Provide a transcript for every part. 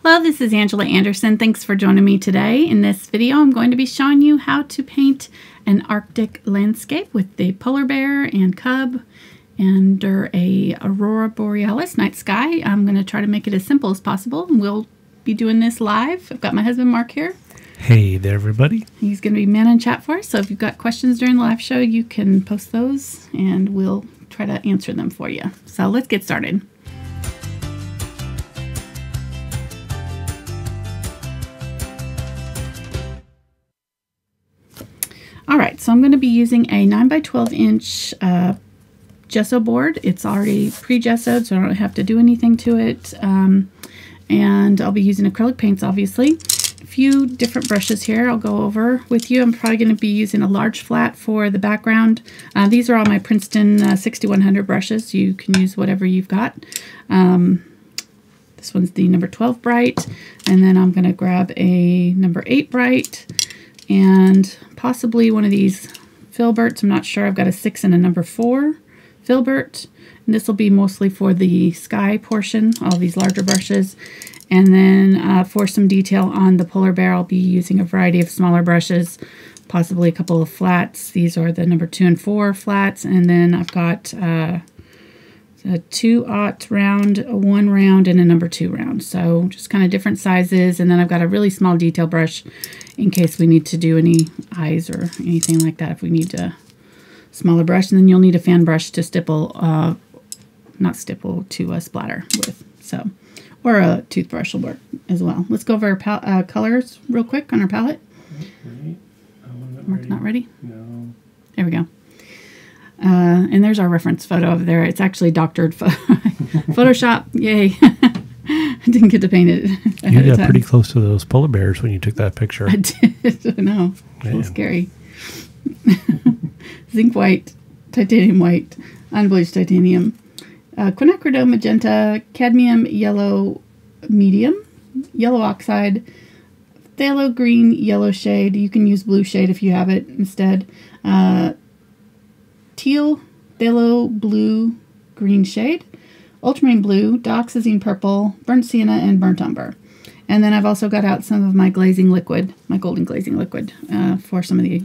Hello, this is Angela Anderson. Thanks for joining me today. In this video, I'm going to be showing you how to paint an Arctic landscape with the polar bear and cub under a Aurora Borealis night sky. I'm going to try to make it as simple as possible, and we'll be doing this live. I've got my husband Mark here. Hey there, everybody. He's going to be man in chat for us, so if you've got questions during the live show, you can post those, and we'll try to answer them for you. So let's get started. Alright, so I'm going to be using a 9 by 12 inch gesso board. It's already pre-gessoed, so I don't have to do anything to it. And I'll be using acrylic paints, obviously. A few different brushes here I'll go over with you. I'm probably going to be using a large flat for the background. These are all my Princeton 6100 brushes. You can use whatever you've got. This one's the number 12 bright, and then I'm going to grab a number 8 bright, and possibly one of these Filberts. I'm not sure. I've got a 6 and a number 4 Filbert. And this will be mostly for the sky portion, all these larger brushes. And then for some detail on the polar bear, I'll be using a variety of smaller brushes, possibly a couple of flats. These are the number 2 and 4 flats. And then I've got a 2/0 round, a 1 round, and a number 2 round. So just kind of different sizes. And then I've got a really small detail brush in case we need to do any eyes or anything like that, if we need a smaller brush. And then you'll need a fan brush to stipple, not stipple, to splatter with. So, or a toothbrush will work as well. Let's go over our colors real quick on our palette. Right. Mark's not ready? No. There we go. And there's our reference photo over there. It's actually doctored Photoshop. Yay. I didn't get to paint it ahead You got pretty close to those polar bears when you took that picture. I did. I know. It's a little scary. Zinc White, Titanium White, Unbleached Titanium, Quinacridone Magenta, Cadmium Yellow Medium, Yellow Oxide, Phthalo Green Yellow Shade. You can use blue shade if you have it instead. Teal, Phthalo Blue Green Shade, Ultramarine Blue, Dioxazine Purple, Burnt Sienna, and Burnt Umber. And then I've also got out some of my glazing liquid, my golden glazing liquid, for some of the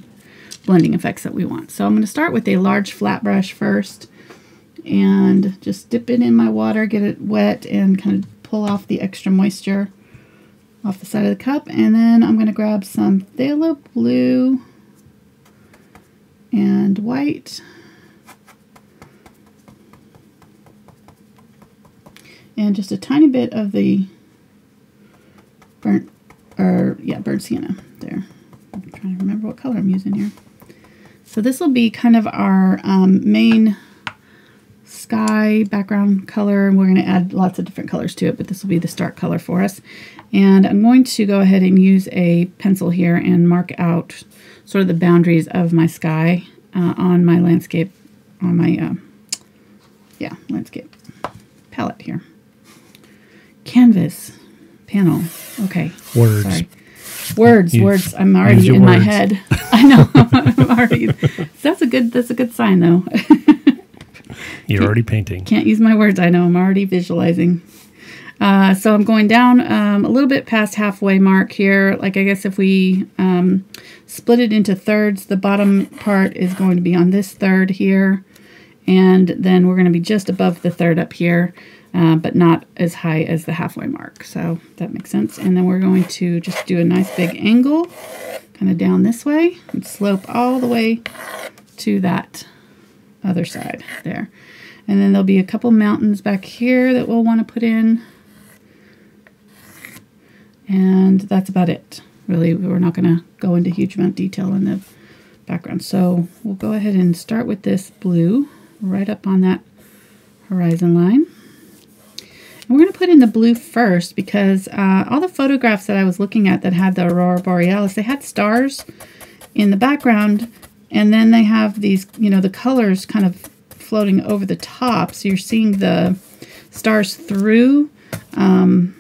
blending effects that we want. So I'm going to start with a large flat brush first and just dip it in my water, get it wet, and kind of pull off the extra moisture off the side of the cup. And then I'm going to grab some Phthalo Blue and white, and just a tiny bit of the burnt sienna there. I'm trying to remember what color I'm using here. So this will be kind of our main sky background color, and we're going to add lots of different colors to it, but this will be the start color for us. And I'm going to go ahead and use a pencil here and mark out sort of the boundaries of my sky on my landscape, on my landscape palette here. Canvas, panel, okay. Words. Sorry. Words. I'm already in my head. I know. I'm already. That's a good sign, though. You're already painting. Can't use my words. I know. I'm already visualizing. So I'm going down a little bit past halfway mark here. Like, I guess if we split it into thirds, the bottom part is going to be on this third here, and then we're going to be just above the third up here. But not as high as the halfway mark. So that makes sense. And then we're going to just do a nice big angle kind of down this way and slope all the way to that other side there. And then there'll be a couple mountains back here that we'll want to put in. And that's about it. Really, we're not going to go into huge amount of detail in the background. So we'll go ahead and start with this blue right up on that horizon line. We're going to put in the blue first because all the photographs that I was looking at that had the Aurora Borealis, they had stars in the background, and then they have these, the colors kind of floating over the top, so you're seeing the stars through. And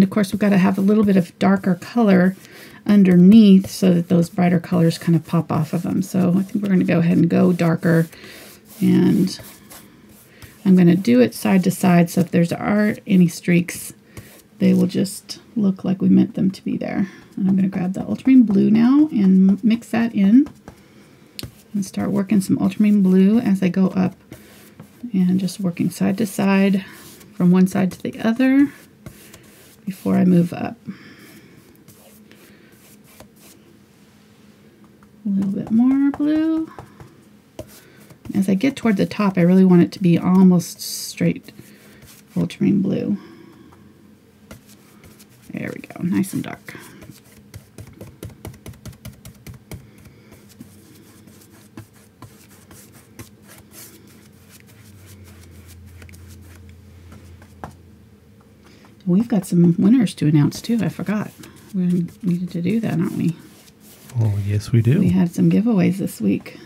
of course, we've got to have a little bit of darker color underneath so that those brighter colors kind of pop off of them. So I think we're going to go ahead and go darker, and I'm going to do it side to side, so if there's any streaks, they will just look like we meant them to be there. And I'm going to grab the Ultramarine Blue now and mix that in. And start working some Ultramarine Blue as I go up. And just working side to side, from one side to the other, before I move up. A little bit more blue. As I get toward the top, I really want it to be almost straight Ultramarine Blue. There we go, nice and dark. We've got some winners to announce too, I forgot. We needed to do that, aren't we? Oh, yes, we do. We had some giveaways this week.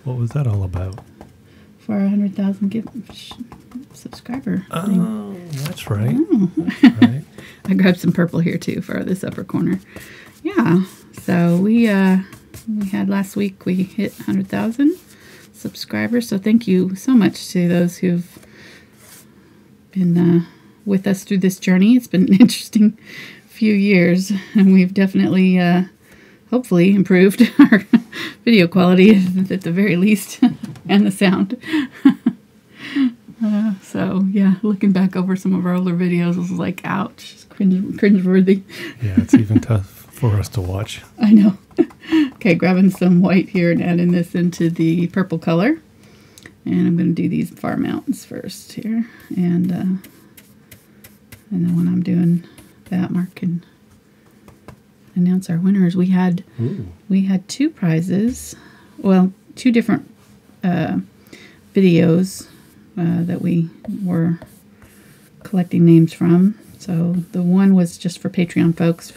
What was that all about? For our 100,000 subscriber. Oh, that's right. Oh. That's right. I grabbed some purple here too for this upper corner. Yeah, so we had last week, we hit 100,000 subscribers. So thank you so much to those who've been with us through this journey. It's been an interesting few years, and we've definitely hopefully improved our video quality at the very least, and the sound. So yeah, looking back over some of our older videos, it was like, ouch, it's cringeworthy. Yeah, it's even tough for us to watch. I know. Okay, grabbing some white here and adding this into the purple color. And I'm going to do these far mountains first here. And then when I'm doing that, Mark can announce our winners. We had two prizes. Well, two different videos that we were collecting names from. So the one was just for Patreon folks,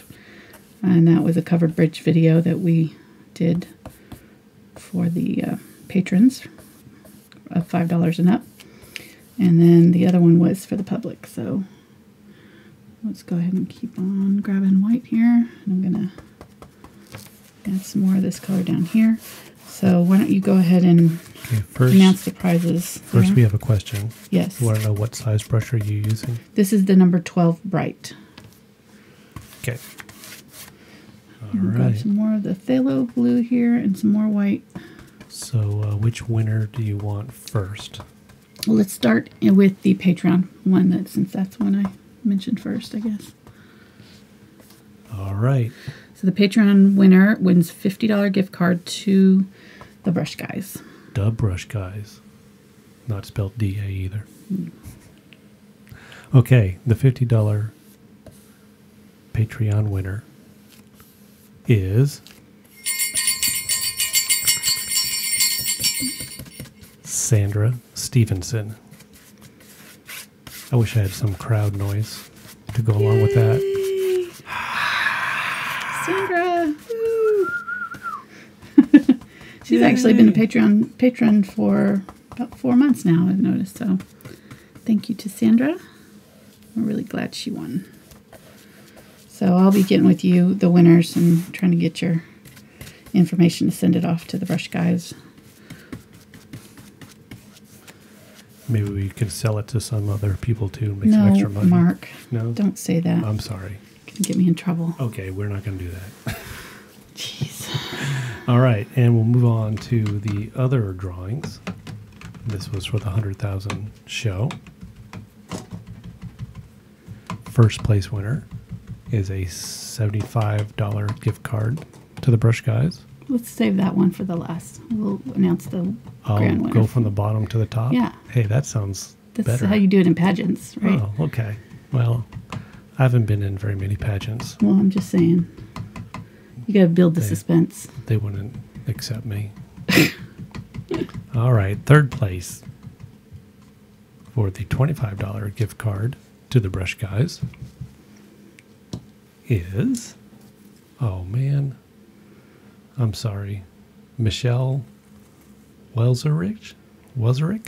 and that was a covered bridge video that we did for the patrons of $5 and up. And then the other one was for the public. So let's go ahead and keep on grabbing white here. And I'm going to add some more of this color down here. So why don't you go ahead and announce the prizes. First, we have a question. Yes. You want to know what size brush are you using? This is the number 12 Bright. Okay. All We'll right. grab some more of the phthalo blue here and some more white. So which winner do you want first? Well, let's start with the Patreon one, since that's one I mentioned first, I guess. All right. So the Patreon winner wins $50 gift card to the Brush Guys. The Brush Guys. Not spelled D-A either. Okay, the $50 Patreon winner is Sandra Stevenson. I wish I had some crowd noise to go along with that. Sandra! Woo. She's actually been a patron for about 4 months now, I've noticed. So thank you to Sandra. We're really glad she won. So I'll be getting with you, the winners, and trying to get your information to send it off to the Brush Guys. Maybe we could sell it to some other people too and make some extra money. Mark. No? Don't say that. I'm sorry. It can get me in trouble. Okay, we're not going to do that. Jeez. All right, and we'll move on to the other drawings. This was for the 100,000 show. First place winner is a $75 gift card to the Brush Guys. Let's save that one for the last. We'll announce the grand winner. I'll go from the bottom to the top? Yeah. Hey, that sounds That's better. how you do it in pageants, right? Oh, okay. Well, I haven't been in very many pageants. Well, I'm just saying. You got to build the suspense. They wouldn't accept me. All right, third place for the $25 gift card to the Brush Guys is, oh man, I'm sorry, Michelle Welserich? Weliserich.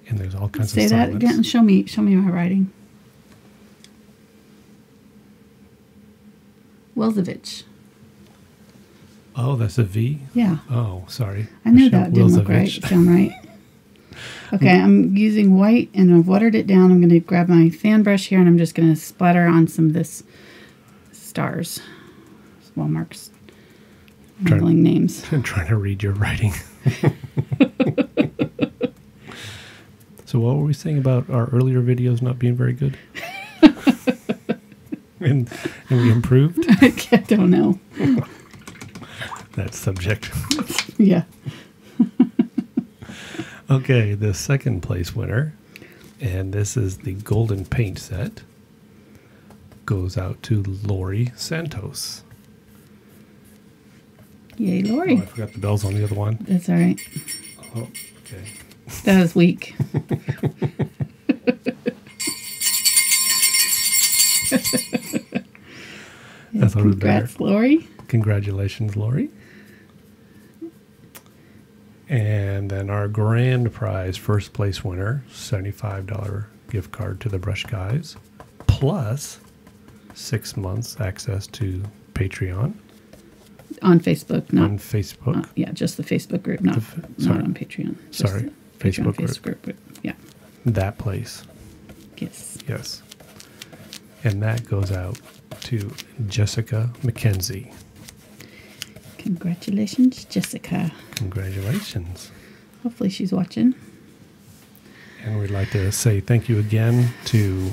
And there's all kinds of Say that silence. again. Show me my writing. Welzevich. Oh, that's a V? Yeah. Oh, sorry. I knew that didn't look right. Wilzovich. Sound right. Okay, I'm using white and I've watered it down. I'm going to grab my fan brush here and I'm just going to splatter on some of this stars. Small marks. Rambling names. I'm trying to read your writing. So what were we saying about our earlier videos not being very good? and we improved? I don't know. That's subject. Yeah. Okay, the second place winner, and this is the golden paint set, goes out to Lori Santos. Yay, Lori. Oh, I forgot the bells on the other one. That's all right. Oh, okay. That was weak. I thought it was better. Congrats, Lori. Congratulations, Lori. And then our grand prize first place winner, $75 gift card to the Brush Guys, plus 6 months access to Patreon. On Facebook, not on Facebook. yeah, just the Facebook group, not on Patreon. Just Sorry, the Facebook group. Yeah. That place. Yes. Yes. And that goes out to Jessica McKenzie. Congratulations, Jessica. Congratulations. Hopefully she's watching. And we'd like to say thank you again to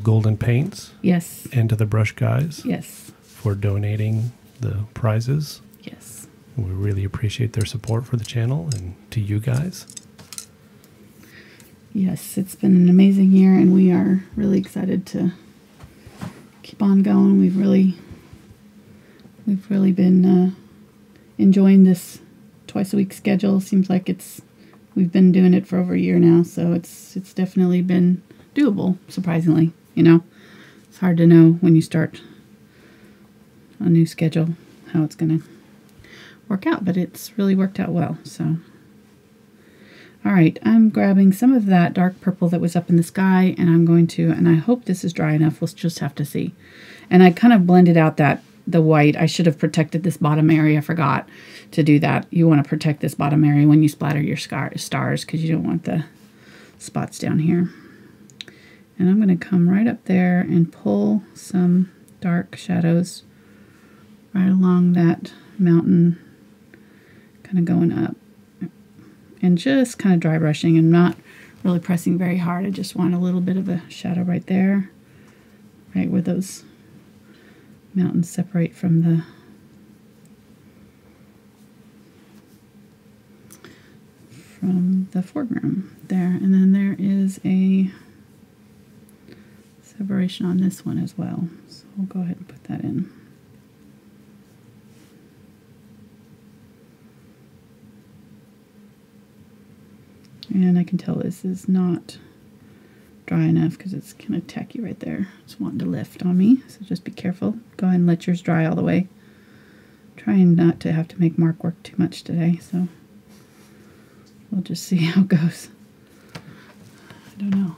Golden Paints. Yes. And to the Brush Guys. Yes. For donating the prizes. Yes. We really appreciate their support for the channel and to you guys. Yes, it's been an amazing year and we are really excited to keep on going. We've really been enjoying this twice a week schedule. Seems like we've been doing it for over a year now, so it's definitely been doable, surprisingly. You know, it's hard to know when you start a new schedule how it's going to work out, but it's really worked out well. So, all right, I'm grabbing some of that dark purple that was up in the sky, and I'm going to, and I hope this is dry enough. We'll just have to see. And I kind of blended out the white. I should have protected this bottom area. I forgot to do that. You want to protect this bottom area when you splatter your stars because you don't want the spots down here. And I'm going to come right up there and pull some dark shadows right along that mountain, kind of going up. And just kind of dry brushing and not really pressing very hard. I just want a little bit of a shadow right there, right where those mountains separate from the foreground there. And then there is a separation on this one as well. So we'll go ahead and put that in. And I can tell this is not dry enough because it's kind of tacky right there. It's wanting to lift on me, so just be careful. Go ahead and let yours dry all the way. Trying not to have to make Mark work too much today, so we'll just see how it goes. I don't know.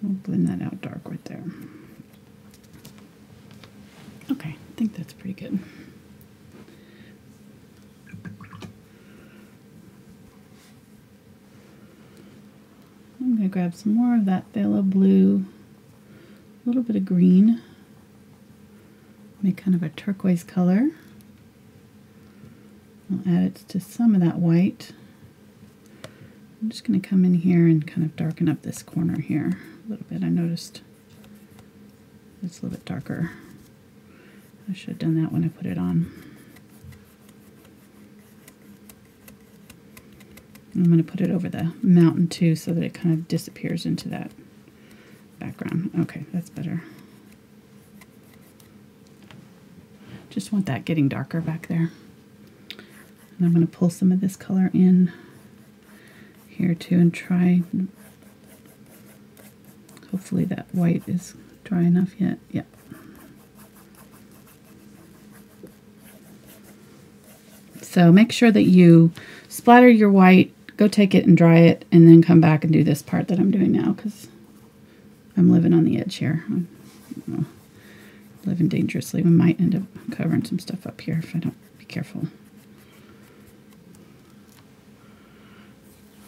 We'll blend that out dark right there. Okay, I think that's pretty good. I'm going to grab some more of that phthalo blue, a little bit of green, make kind of a turquoise color. I'll add it to some of that white. I'm just going to come in here and kind of darken up this corner here a little bit. I noticed it's a little bit darker. I should have done that when I put it on. I'm going to put it over the mountain too so that it kind of disappears into that background. Okay, that's better. Just want that getting darker back there. And I'm going to pull some of this color in here too and try. Hopefully that white is dry enough yet. Yep. So make sure that you splatter your white go take it and dry it, and then come back and do this part that I'm doing now, because I'm living on the edge here. I'm living dangerously. We might end up covering some stuff up here if I don't be careful.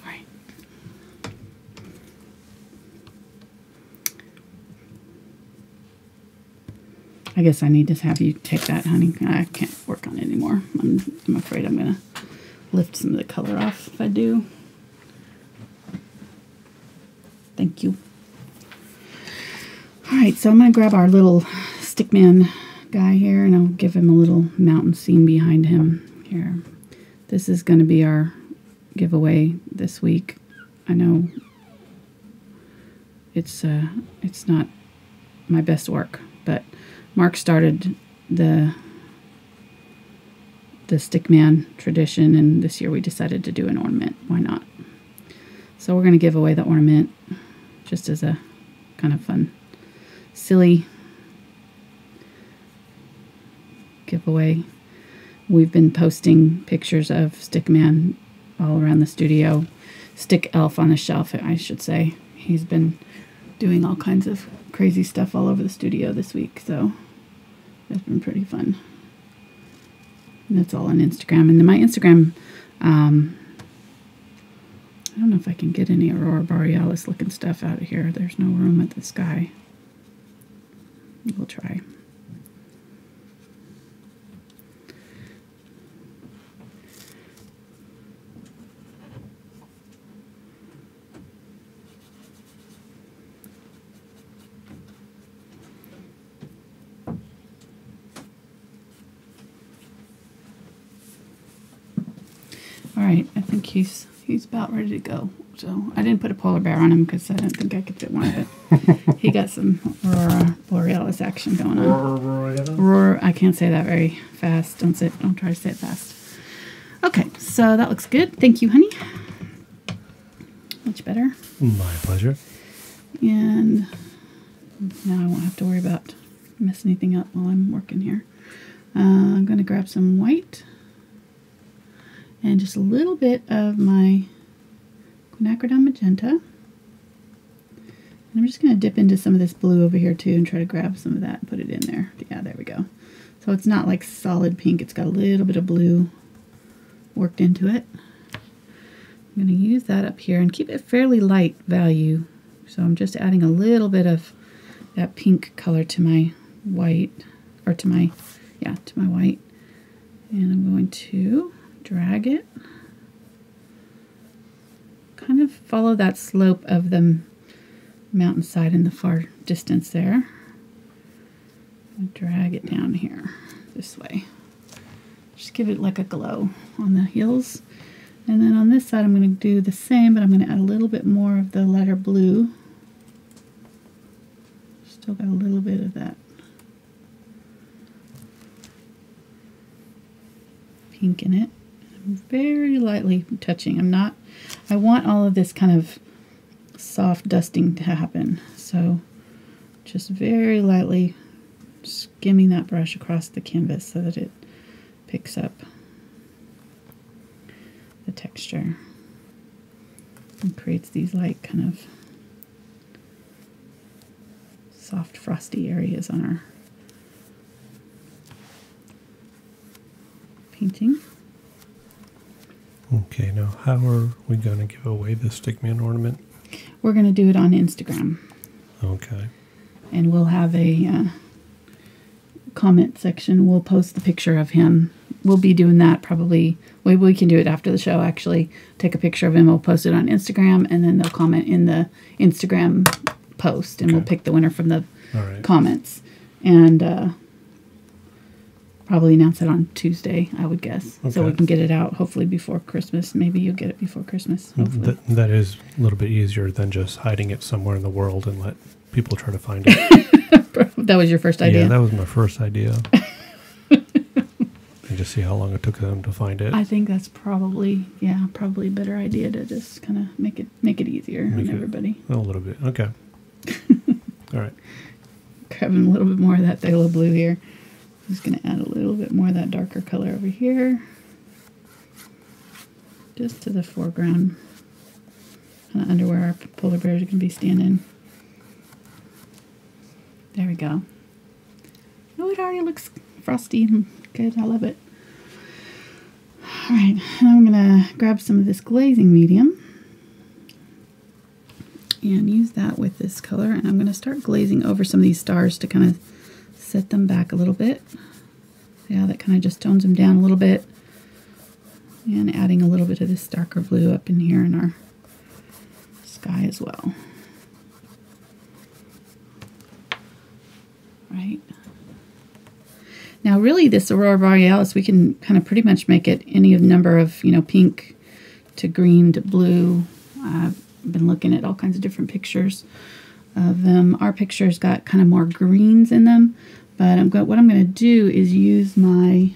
All right. I guess I need to have you take that, honey. I can't work on it anymore. I'm afraid I'm going to lift some of the color off if I do. Thank you. All right, so I'm going to grab our little stickman guy here, and I'll give him a little mountain scene behind him here. This is going to be our giveaway this week. I know it's not my best work, but Mark started the stickman tradition, and this year we decided to do an ornament. Why not? So we're going to give away the ornament just as a kind of fun, silly giveaway. We've been posting pictures of Stickman all around the studio. Stick Elf on the shelf, I should say. He's been doing all kinds of crazy stuff all over the studio this week, so it's been pretty fun. And that's all on Instagram. And my Instagram, I don't know if I can get any Aurora Borealis looking stuff out of here. There's no room at the sky. We'll try. All right, I think he's about ready to go. So I didn't put a polar bear on him because I didn't think I could fit one, but he got some Aurora Borealis action going on. Aurora, I can't say that very fast. Don't try to say it fast. Okay, so that looks good. Thank you, honey. Much better. My pleasure. And now I won't have to worry about messing anything up while I'm working here. I'm going to grab some white and just a little bit of my Quinacridone Magenta. And I'm just going to dip into some of this blue over here too and try to grab some of that and put it in there. Yeah, there we go. So it's not like solid pink. It's got a little bit of blue worked into it. I'm going to use that up here and keep it fairly light value. So I'm just adding a little bit of that pink color to my white, or to my white. And I'm going to drag it. Kind of follow that slope of the mountainside in the far distance there. And drag it down here this way. Just give it like a glow on the heels. And then on this side I'm going to do the same, but I'm going to add a little bit more of the lighter blue. Still got a little bit of that pink in it. I'm very lightly touching. I want all of this kind of soft dusting to happen. So just very lightly skimming that brush across the canvas so that it picks up the texture and creates these like kind of soft frosty areas on our painting. Okay, now how are we going to give away the stickman ornament? We're going to do it on Instagram. Okay. And we'll have a comment section. We'll post the picture of him. We'll be doing that probably. We can do it after the show, actually. Take a picture of him. We'll post it on Instagram, and then they'll comment in the Instagram post, and we'll pick the winner from the comments. And probably announce it on Tuesday, I would guess. Okay. So we can get it out hopefully before Christmas. Maybe you'll get it before Christmas, hopefully. That is a little bit easier than just hiding it somewhere in the world and let people try to find it. That was your first idea? Yeah, that was my first idea. And just see how long it took them to find it. I think that's probably a better idea to just kind of make it easier on everybody. A little bit, okay. All right. Grabbing a little bit more of that phthalo blue here. I'm just going to add a little bit more of that darker color over here, just to the foreground. kind of under where our polar bears are going to be standing. There we go. Oh, it already looks frosty. Good, I love it. Alright, now I'm going to grab some of this glazing medium and use that with this color, and I'm going to start glazing over some of these stars to kind of set them back a little bit. Yeah, that kind of just tones them down a little bit, and adding a little bit of this darker blue up in here in our sky as well. Right. Now really this Aurora Borealis, we can kind of pretty much make it any number of, you know, pink to green to blue. I've been looking at all kinds of different pictures of them. Our picture's got kind of more greens in them, but what I'm going to do is use my,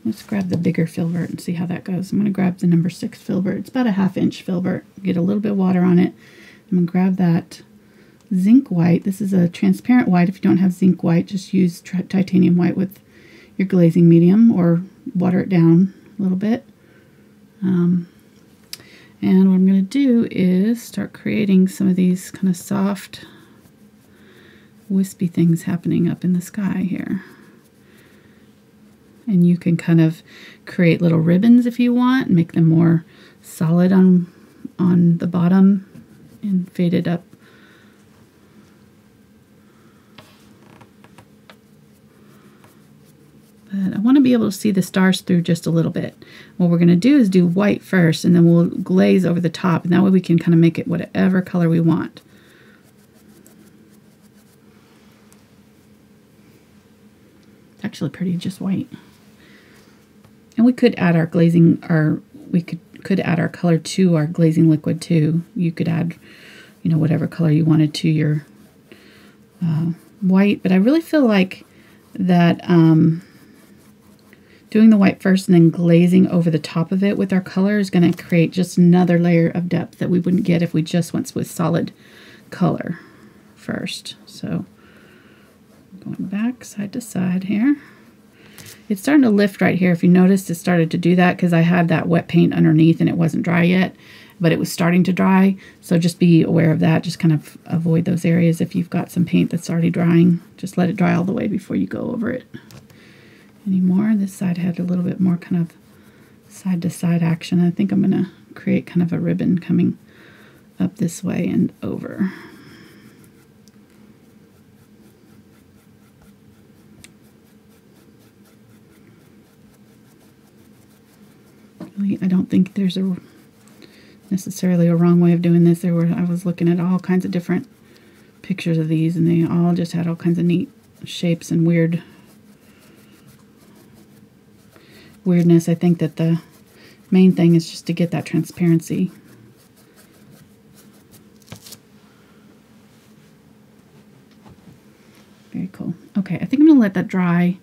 let's grab the bigger Filbert and see how that goes. I'm going to grab the number 6 Filbert. It's about a 1/2 inch Filbert. Get a little bit of water on it. I'm going to grab that Zinc White. This is a transparent white. If you don't have Zinc White, just use titanium white with your glazing medium or water it down a little bit. And what I'm going to do is start creating some of these kind of soft, wispy things happening up in the sky here. And you can kind of create little ribbons if you want, and make them more solid on the bottom and fade it up. But I want to be able to see the stars through just a little bit. What we're going to do is do white first, and then we'll glaze over the top, and that way we can kind of make it whatever color we want. It's actually pretty just white. And we could add our glazing, could add our color to our glazing liquid too. You could add, you know, whatever color you wanted to your white, but I really feel like that doing the white first and then glazing over the top of it with our color is going to create just another layer of depth that we wouldn't get if we just went with solid color first. So going back side to side here. It's starting to lift right here. If you noticed, it started to do that because I had that wet paint underneath and it wasn't dry yet, but it was starting to dry. So just be aware of that. Just kind of avoid those areas. If you've got some paint that's already drying, just let it dry all the way before you go over it anymore. This side had a little bit more kind of side to side action. I think I'm going to create kind of a ribbon coming up this way and over. I don't think there's necessarily a wrong way of doing this. I was looking at all kinds of different pictures of these, and they all just had all kinds of neat shapes and weirdness. I think that the main thing is just to get that transparency. Very cool. Okay, I think I'm going to let that dry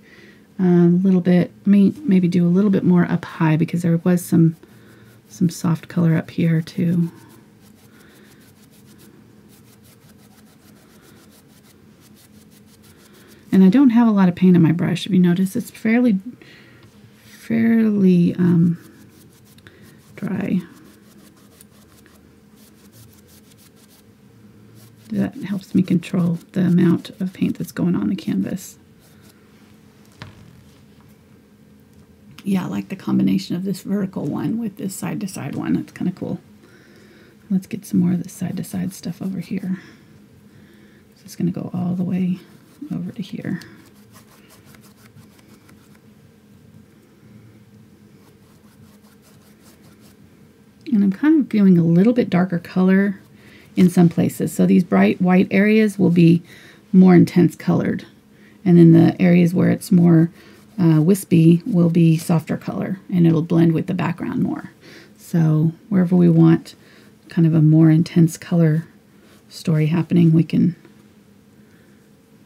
a little bit. Maybe do a little bit more up high because there was some soft color up here too. And I don't have a lot of paint on my brush. If you notice, it's fairly dry. That helps me control the amount of paint that's going on the canvas. Yeah, I like the combination of this vertical one with this side-to-side one. That's kind of cool. Let's get some more of this side-to-side stuff over here. So it's going to go all the way over to here. And I'm kind of doing a little bit darker color in some places. So these bright white areas will be more intense colored. And then the areas where it's more wispy will be softer color, and it'll blend with the background more. So wherever we want kind of a more intense color story happening, we can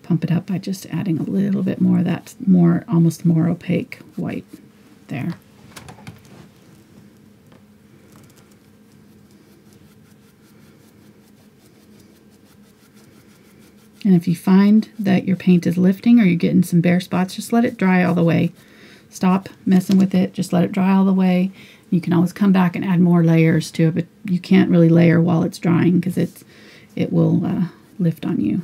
pump it up by just adding a little bit more of that almost more opaque white there. And if you find that your paint is lifting or you're getting some bare spots, just let it dry all the way stop messing with it. Just let it dry all the way. You can always come back and add more layers to it, but you can't really layer while it's drying because it will lift on you.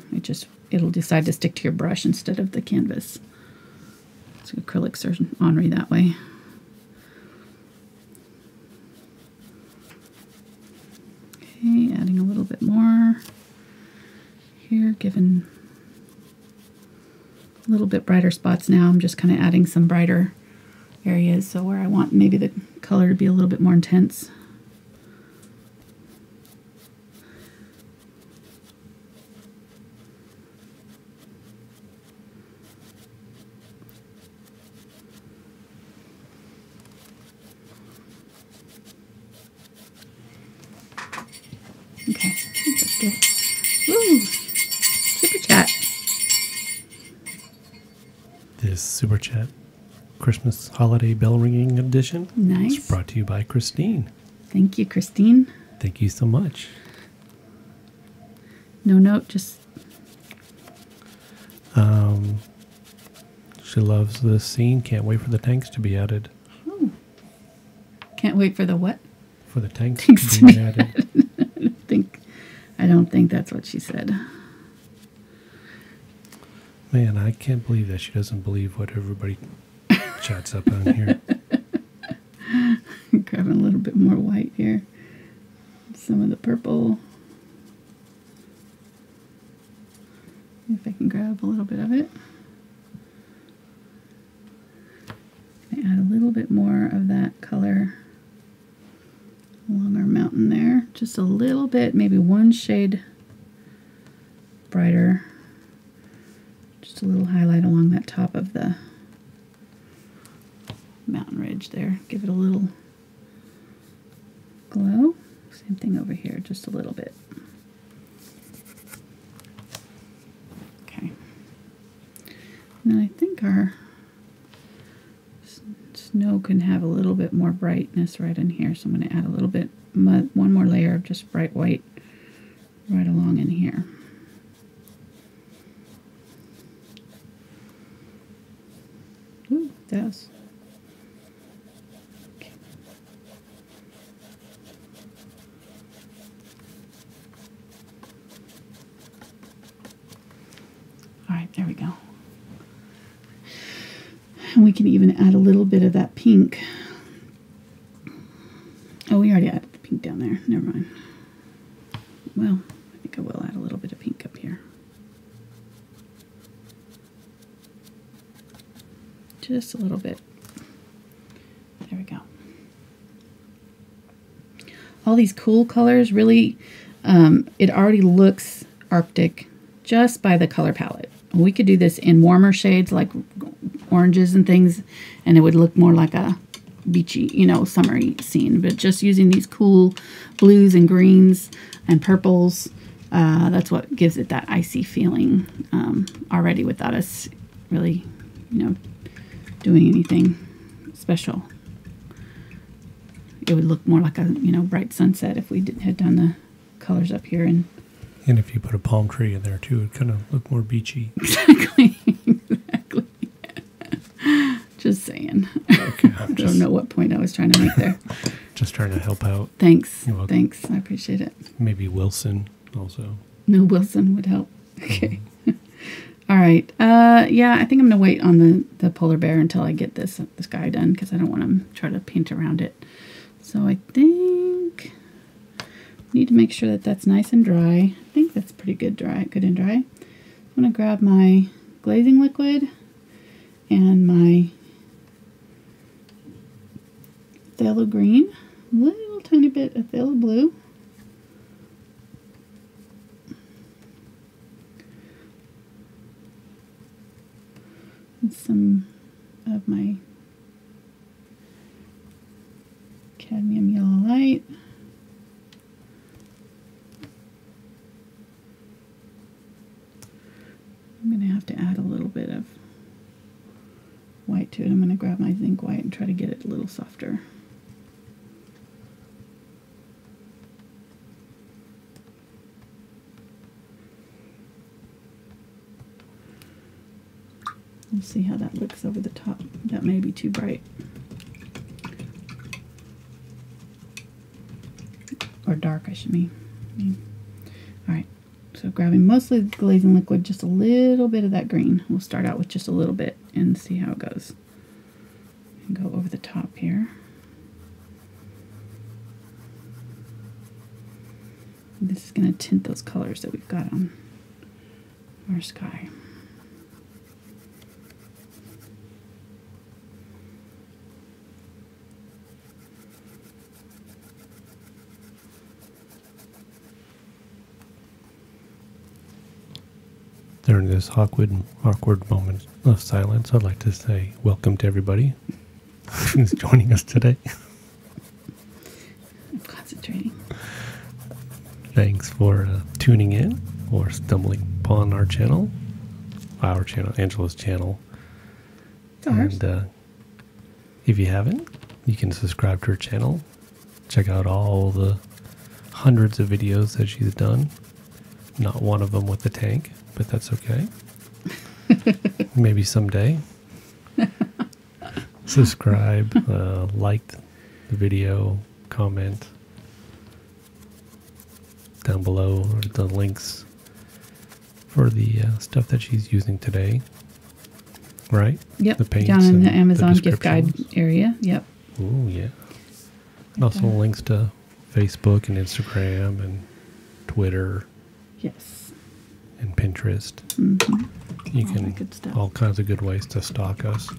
It'll decide to stick to your brush instead of the canvas. So acrylics are ornery that way. Okay, adding a little bit more here, giving a little bit brighter spots now. I'm just kind of adding some brighter areas, so where I want maybe the color to be a little bit more intense. Okay, that's good. Woo! Super chat. This Super Chat Christmas Holiday Bell Ringing Edition Nice. is brought to you by Christine. Thank you, Christine. Thank you so much. No note, just... She loves this scene. Can't wait for the tanks to be added. Oh. Can't wait for the what? For the tanks Tanks to be added. I don't think that's what she said. Man, I can't believe that she doesn't believe what everybody chats up on here. Grabbing a little bit more white here. Some of the purple. See if I can grab a little bit of it. I add a little bit more of that color along our mountain there. Just a little bit, maybe one shade brighter. Just a little highlight along that top of the mountain ridge there. Give it a little glow. Same thing over here, just a little bit. Okay. And then I think our snow can have a little bit more brightness right in here, so I'm going to add a little bit, one more layer of just bright white right along in here. Ooh, that was... Okay. All right, there we go. And we can even add a little bit of that pink. Oh, we already added the pink down there. Never mind. Well, I think I will add a little bit of pink up here. Just a little bit. There we go. All these cool colors, really, it already looks Arctic just by the color palette. We could do this in warmer shades like oranges and things, and it would look more like a beachy, summery scene. But just using these cool blues and greens and purples, that's what gives it that icy feeling already without us really, doing anything special. It would look more like a, bright sunset if we had done the colors up here. And if you put a palm tree in there too, it'd kind of look more beachy. Exactly. Exactly. Just saying. Okay, I don't know what point I was trying to make there. Just trying to help out. Thanks. Thanks. I appreciate it. Maybe Wilson also. No, Wilson would help. Okay. All right. Yeah, I think I'm going to wait on the polar bear until I get this guy done because I don't want to try to paint around it. So I think need to make sure that that's nice and dry. I think that's pretty good and dry. I'm going to grab my glazing liquid and my phthalo green, a little tiny bit of phthalo blue. And some of my cadmium yellow light. I'm going to have to add a little bit of white to it. I'm going to grab my Zinc White and try to get it a little softer. We'll see how that looks over the top. That may be too bright. Or dark, I should mean. Alright, so grabbing mostly the glazing liquid, just a little bit of that green. We'll start out with just a little bit and see how it goes. And go over the top here. And this is going to tint those colors that we've got on our sky. During this awkward moment of silence, I'd like to say welcome to everybody who's joining us today. I'm concentrating. Thanks for tuning in or stumbling upon our channel, Angela's channel. It's ours. And if you haven't, you can subscribe to her channel. Check out all the hundreds of videos that she's done. Not one of them with the tank, but that's okay. Maybe someday. Subscribe, like the video, comment down below the links for the stuff that she's using today. Right? Yep. The paints down in the and Amazon the gift guide area. Yep. Oh yeah. And also links to Facebook and Instagram and Twitter. Yes. And Pinterest. Mm-hmm. You all can good stuff. All kinds of good ways to stalk us.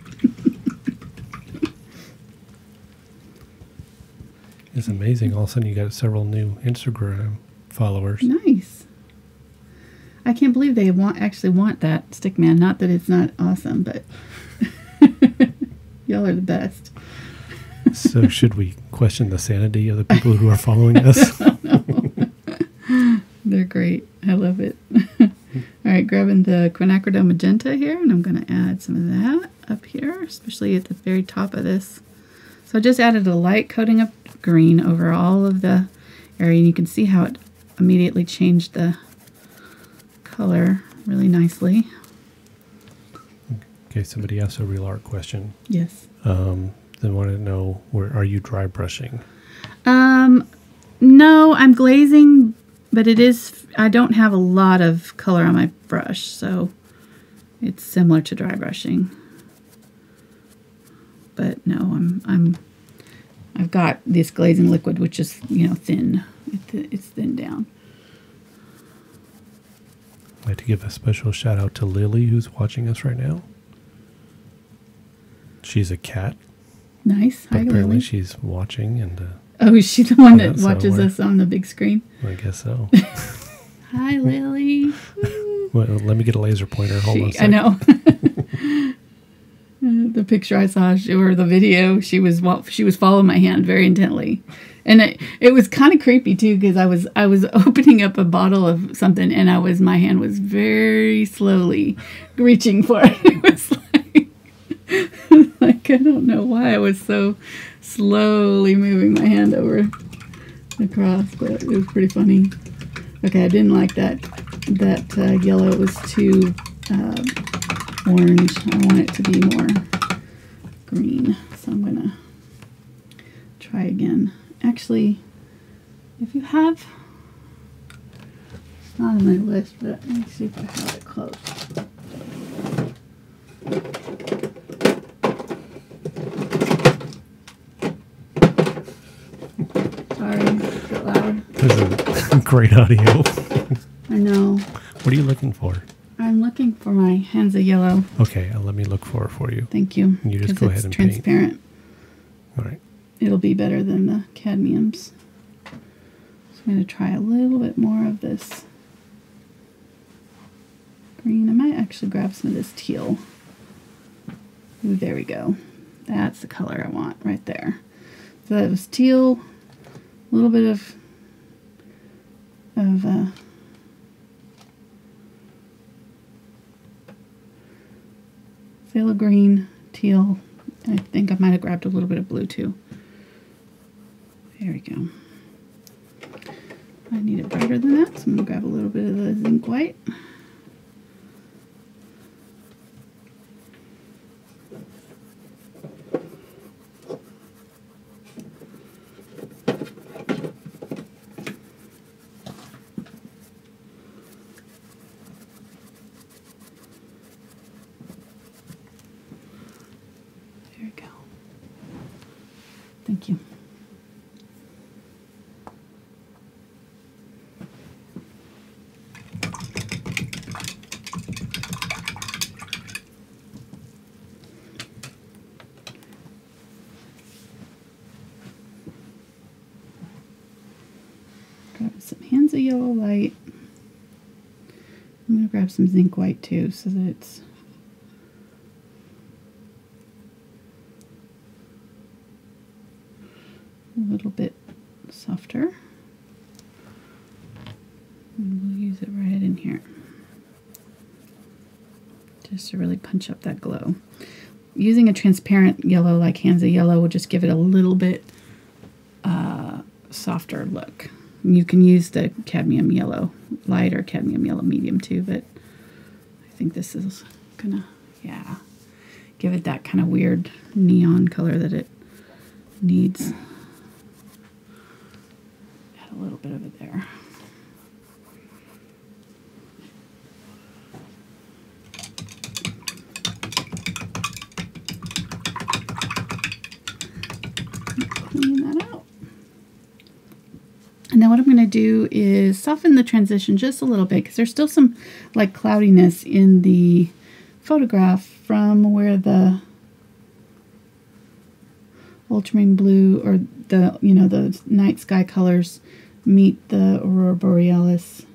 It's amazing. All of a sudden, you got several new Instagram followers. Nice. I can't believe they actually want that Stickman. Not that it's not awesome, but y'all are the best. So, should we question the sanity of the people who are following us? They're great. I love it. All right, grabbing the Quinacridone Magenta here, and I'm going to add some of that up here, especially at the very top of this. So I just added a light coating of green over all of the area, and you can see how it immediately changed the color really nicely. Okay, somebody asked a real art question. Yes. They wanted to know, are you dry brushing? No, I'm glazing, but I don't have a lot of color on my brush, so it's similar to dry brushing. But no, I've got this glazing liquid, which is, thin. It's thin down. I'd like to give a special shout out to Lily, who's watching us right now. She's a cat. Nice. But Hi, apparently Lily. she's watching and... oh, is she the one that watches us on the big screen? I guess so. Hi, Lily. Well, let me get a laser pointer. Hold on a second. I know. The picture I saw, or the video, she was following my hand very intently, and it was kind of creepy too, because I was opening up a bottle of something, and my hand was very slowly reaching for it. It was like I don't know why I was so slowly moving my hand over across, but it was pretty funny. Okay, I didn't like that yellow. It was too orange. I want it to be more green, so I'm gonna try again. Actually, if you have, it's not on my list, but let me see if I have it close. Sorry, it's a bit loud. This is great audio. I know. What are you looking for? I'm looking for my Hansa yellow. Okay, let me look for it for you. Thank you. You just go ahead and paint. It's transparent. All right. It'll be better than the cadmiums. So I'm going to try a little bit more of this green. I might actually grab some of this teal. Ooh, there we go. That's the color I want right there. So that was teal, a little bit of phthalo green, teal, and I think I might have grabbed a little bit of blue too. There we go. I need it brighter than that, so I'm going to grab a little bit of the Zinc White. Thank you. Grab some hands of yellow light. I'm going to grab some zinc white too so that it's a little bit softer. And we'll use it right in here just to really punch up that glow. Using a transparent yellow like hands of yellow will just give it a little bit softer look. You can use the cadmium yellow light or cadmium yellow medium too, but I think this is gonna, yeah, give it that kind of weird neon color that it needs. Add a little bit of it there. Clean that out. And then what I'm going to do is soften the transition just a little bit because there's still some like cloudiness in the photograph from where the ultramarine blue or the, you know, the night sky colors meet the Aurora Borealis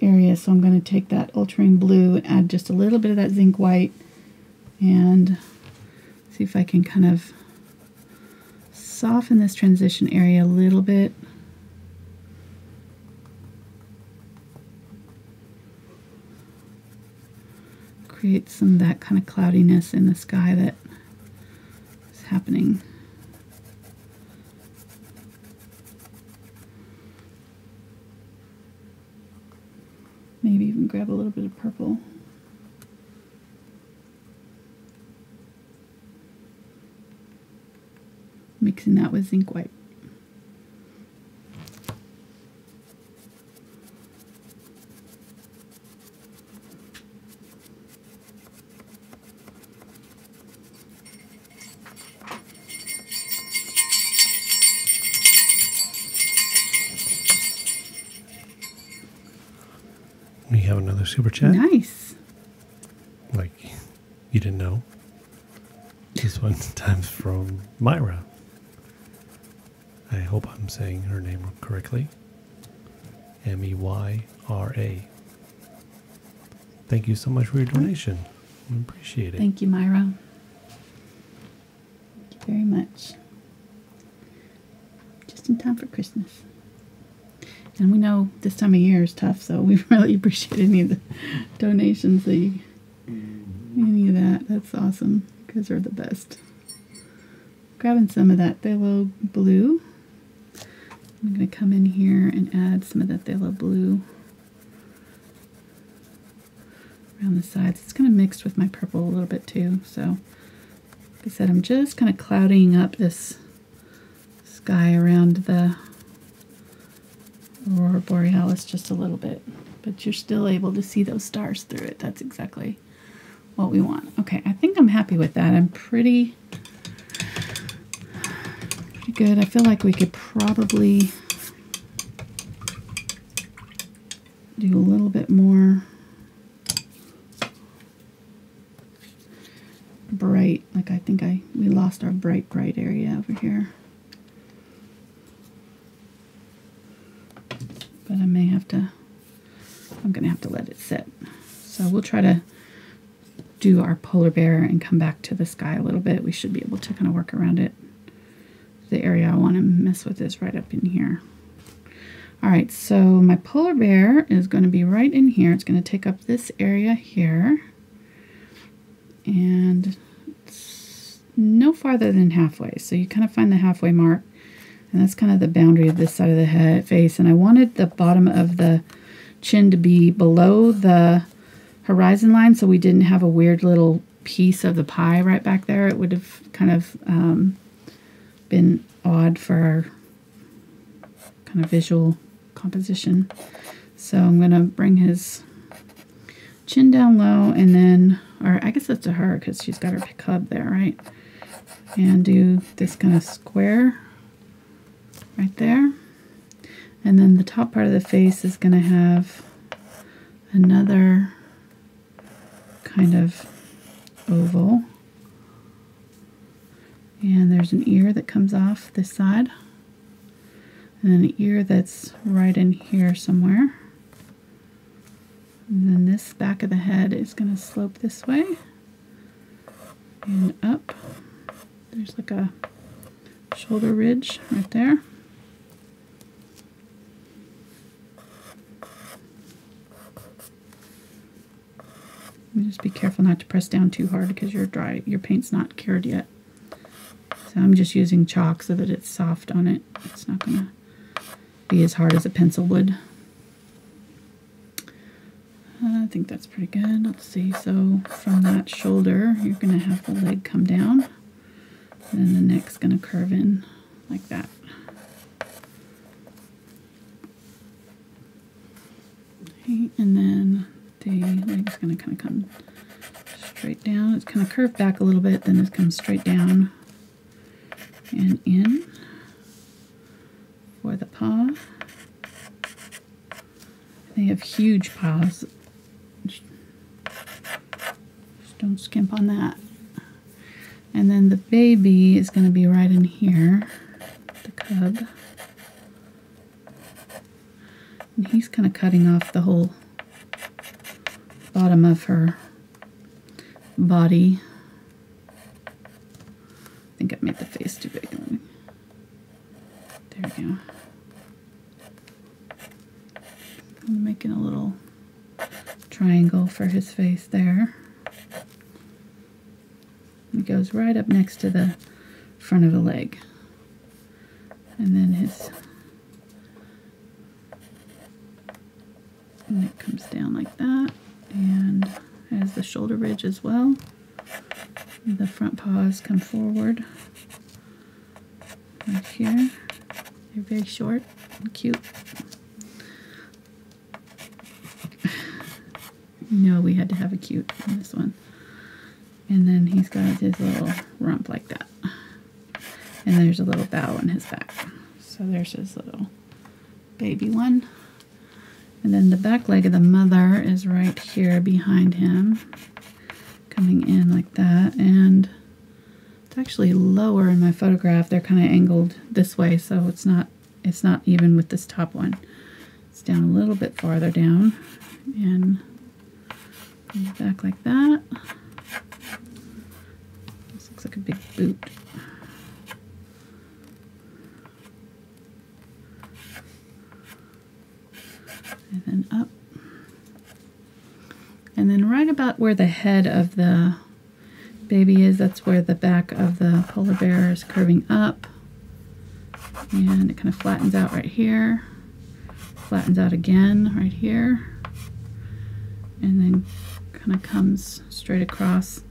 area. So I'm going to take that ultramarine blue, add just a little bit of that zinc white, and see if I can kind of soften this transition area a little bit. Create some of that kind of cloudiness in the sky that is happening. Maybe even grab a little bit of purple. Mixing that with zinc white. We have another super chat. Nice. Like you didn't know. This one time's from Myra. I hope I'm saying her name correctly. M-E-Y-R-A. Thank you so much for your donation. We appreciate it. Thank you, Myra. Thank you very much. Just in time for Christmas. And we know this time of year is tough, so we really appreciate any of the donations that you, any of that. That's awesome. You guys are the best. Grabbing some of that phthalo blue. I'm going to come in here and add some of that phthalo blue around the sides. It's kind of mixed with my purple a little bit too. So, like I said, I'm just kind of clouding up this sky around the Aurora Borealis just a little bit. But you're still able to see those stars through it. That's exactly what we want. Okay, I think I'm happy with that. I'm pretty good. I feel like we could probably do a little bit more bright. Like I think we lost our bright area over here. But I may have to, I'm going to have to let it sit. So we'll try to do our polar bear and come back to the sky a little bit. We should be able to kind of work around it. The area I want to mess with is right up in here. All right, so my polar bear is going to be right in here. It's going to take up this area here. And it's no farther than halfway. So you kind of find the halfway mark. And that's kind of the boundary of this side of the head face. And I wanted the bottom of the chin to be below the horizon line so we didn't have a weird little piece of the pie right back there. It would have kind of been odd for our kind of visual composition. So I'm going to bring his chin down low and then, or I guess that's to her because she's got her cub there, right? and do this kind of square right there. And then the top part of the face is going to have another kind of oval. And there's an ear that comes off this side. And then an ear that's right in here somewhere. And then this back of the head is going to slope this way and up. There's like a shoulder ridge right there. Just be careful not to press down too hard because your paint's not cured yet. So I'm just using chalk so that it's soft on it. It's not going to be as hard as a pencil would. I think that's pretty good. Let's see. So from that shoulder, you're going to have the leg come down. And then the neck's going to curve in like that. Okay, and then the leg's going to kind of come straight down. It's kind of curved back a little bit, then it comes straight down and in for the paw. They have huge paws. Just don't skimp on that. And then the baby is going to be right in here, the cub. And he's kind of cutting off the whole bottom of her body. I think I made the face too big. There we go. I'm making a little triangle for his face there. It goes right up next to the front of the leg. And then his neck comes down like that. And has the shoulder ridge as well. The front paws come forward. Right here. They're very short and cute. No, we had to have a cute in this one. And then he's got his little rump like that. And there's a little bow on his back. So there's his little baby one. And then the back leg of the mother is right here behind him. Coming in like that. And it's actually lower in my photograph. They're kind of angled this way, so it's not even with this top one. It's down a little bit farther down. And back like that. This looks like a big boot. And then up. And then right about where the head of the baby is, that's where the back of the polar bear is curving up. And it kind of flattens out right here. Flattens out again right here. And then kind of comes straight across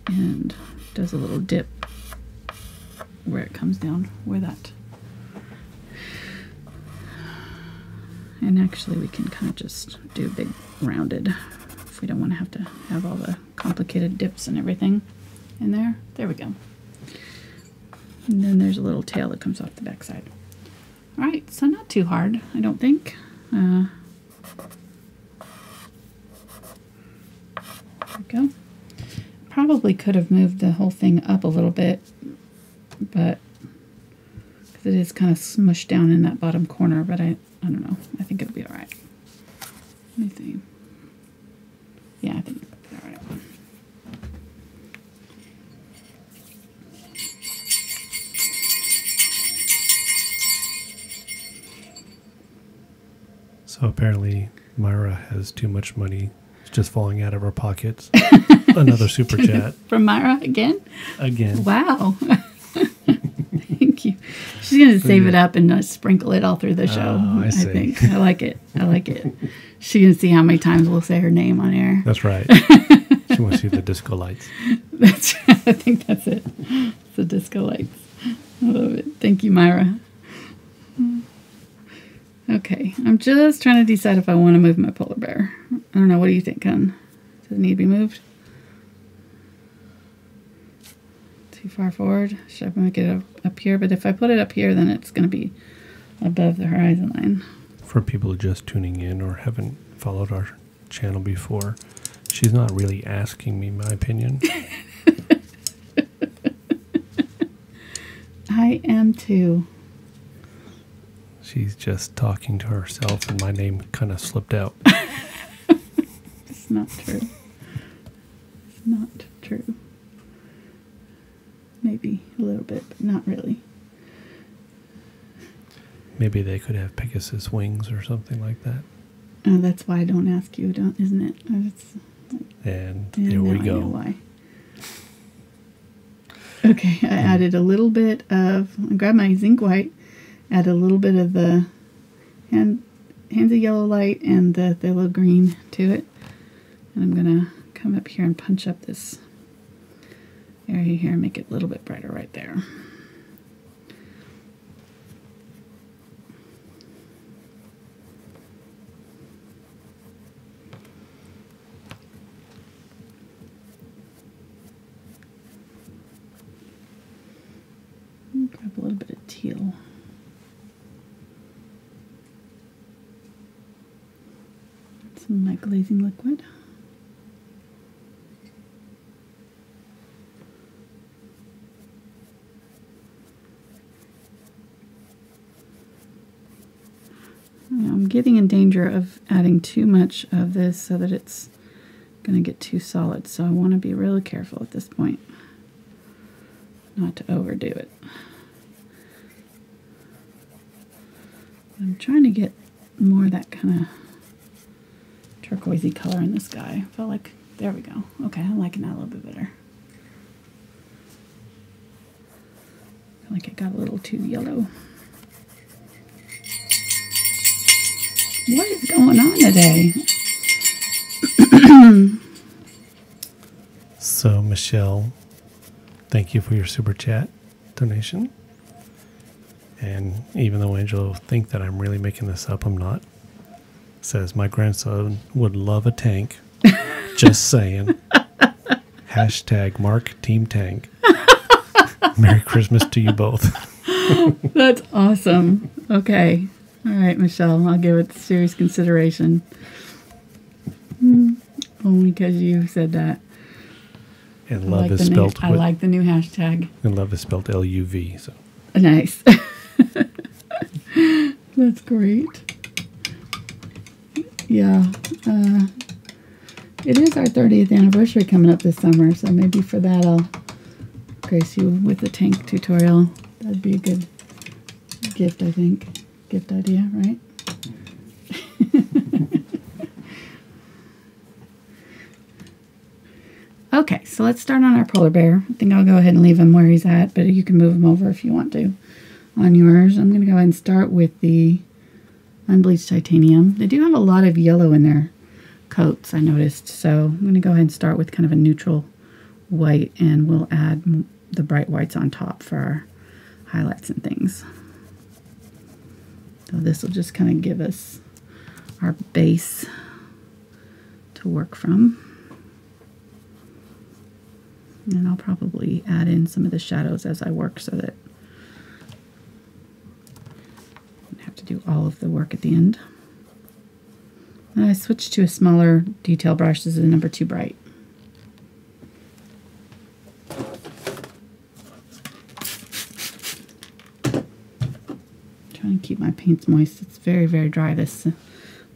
and does a little dip where it comes down, where that. And actually we can kind of just do a big rounded if we don't want to have all the complicated dips and everything in there. There we go. And then there's a little tail that comes off the back side. All right, so not too hard, I don't think. There we go. Probably could have moved the whole thing up a little bit, but because it is kind of smushed down in that bottom corner, but I don't know. I think it'll be all right. Let me see. Yeah, I think it'll be all right. So apparently Myra has too much money. It's just falling out of her pockets. Another super chat. From Myra again? Again. Wow. Thank you. She's going to save it up and sprinkle it all through the show. Oh, I see. I think. I like it. I like it. She's going to see how many times we'll say her name on air. That's right. She wants to see the disco lights. I think that's it. It's the disco lights. I love it. Thank you, Myra. Okay, I'm just trying to decide if I want to move my polar bear. I don't know. What do you think, hon? Does it need to be moved? Too far forward. Should I make it up here? But if I put it up here, then it's going to be above the horizon line. For people just tuning in or haven't followed our channel before, she's not really asking me my opinion. I am too. She's just talking to herself, and my name kind of slipped out. It's not true. It's not true. Maybe a little bit, but not really. Maybe they could have Pegasus wings or something like that. Oh, that's why I don't ask you, isn't it? And there we go. I know why. Okay, I added a little bit of, I grabbed my Zinc White, add a little bit of the hands of yellow light and the phthalo green to it. And I'm going to come up here and punch up this area here and make it a little bit brighter right there. Grab a little bit of teal. Some of my glazing liquid. I'm getting in danger of adding too much of this so that it's going to get too solid. So I want to be really careful at this point not to overdo it. I'm trying to get more of that kind of turquoisey color in this guy. I felt like, there we go. Okay, I'm liking that a little bit better. I feel like it got a little too yellow. What is going on today? So, Michelle, thank you for your super chat donation. And even though Angela will think that I'm really making this up, I'm not. Says, my grandson would love a tank. Just saying. Hashtag Mark Team Tank. Merry Christmas to you both. That's awesome. Okay. All right, Michelle, I'll give it serious consideration. Only because you said that. And love is spelled I like the new hashtag. And love is spelled L-U-V. So. Nice. That's great. Yeah. It is our 30th anniversary coming up this summer, so maybe for that I'll grace you with the tank tutorial. That'd be a good gift, I think. Gift idea, right? Okay, so let's start on our polar bear. I think I'll go ahead and leave him where he's at, but you can move him over if you want to on yours. I'm going to go ahead and start with the Unbleached Titanium. They do have a lot of yellow in their coats, I noticed, so I'm going to go ahead and start with kind of a neutral white, and we'll add the bright whites on top for our highlights and things. So this will just kind of give us our base to work from. And I'll probably add in some of the shadows as I work so that I don't have to do all of the work at the end. And I switched to a smaller detail brush. This is a number 2 bright. Trying to keep my paints moist. It's very, very dry this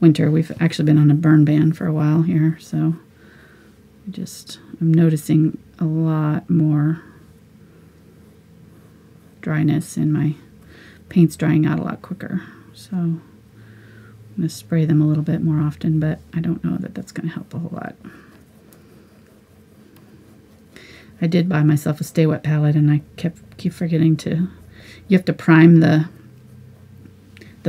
winter. We've actually been on a burn ban for a while here, so I'm noticing a lot more dryness and my paint's drying out a lot quicker. So I'm going to spray them a little bit more often, but I don't know that that's going to help a whole lot. I did buy myself a Stay Wet palette, and I keep forgetting to, you have to prime the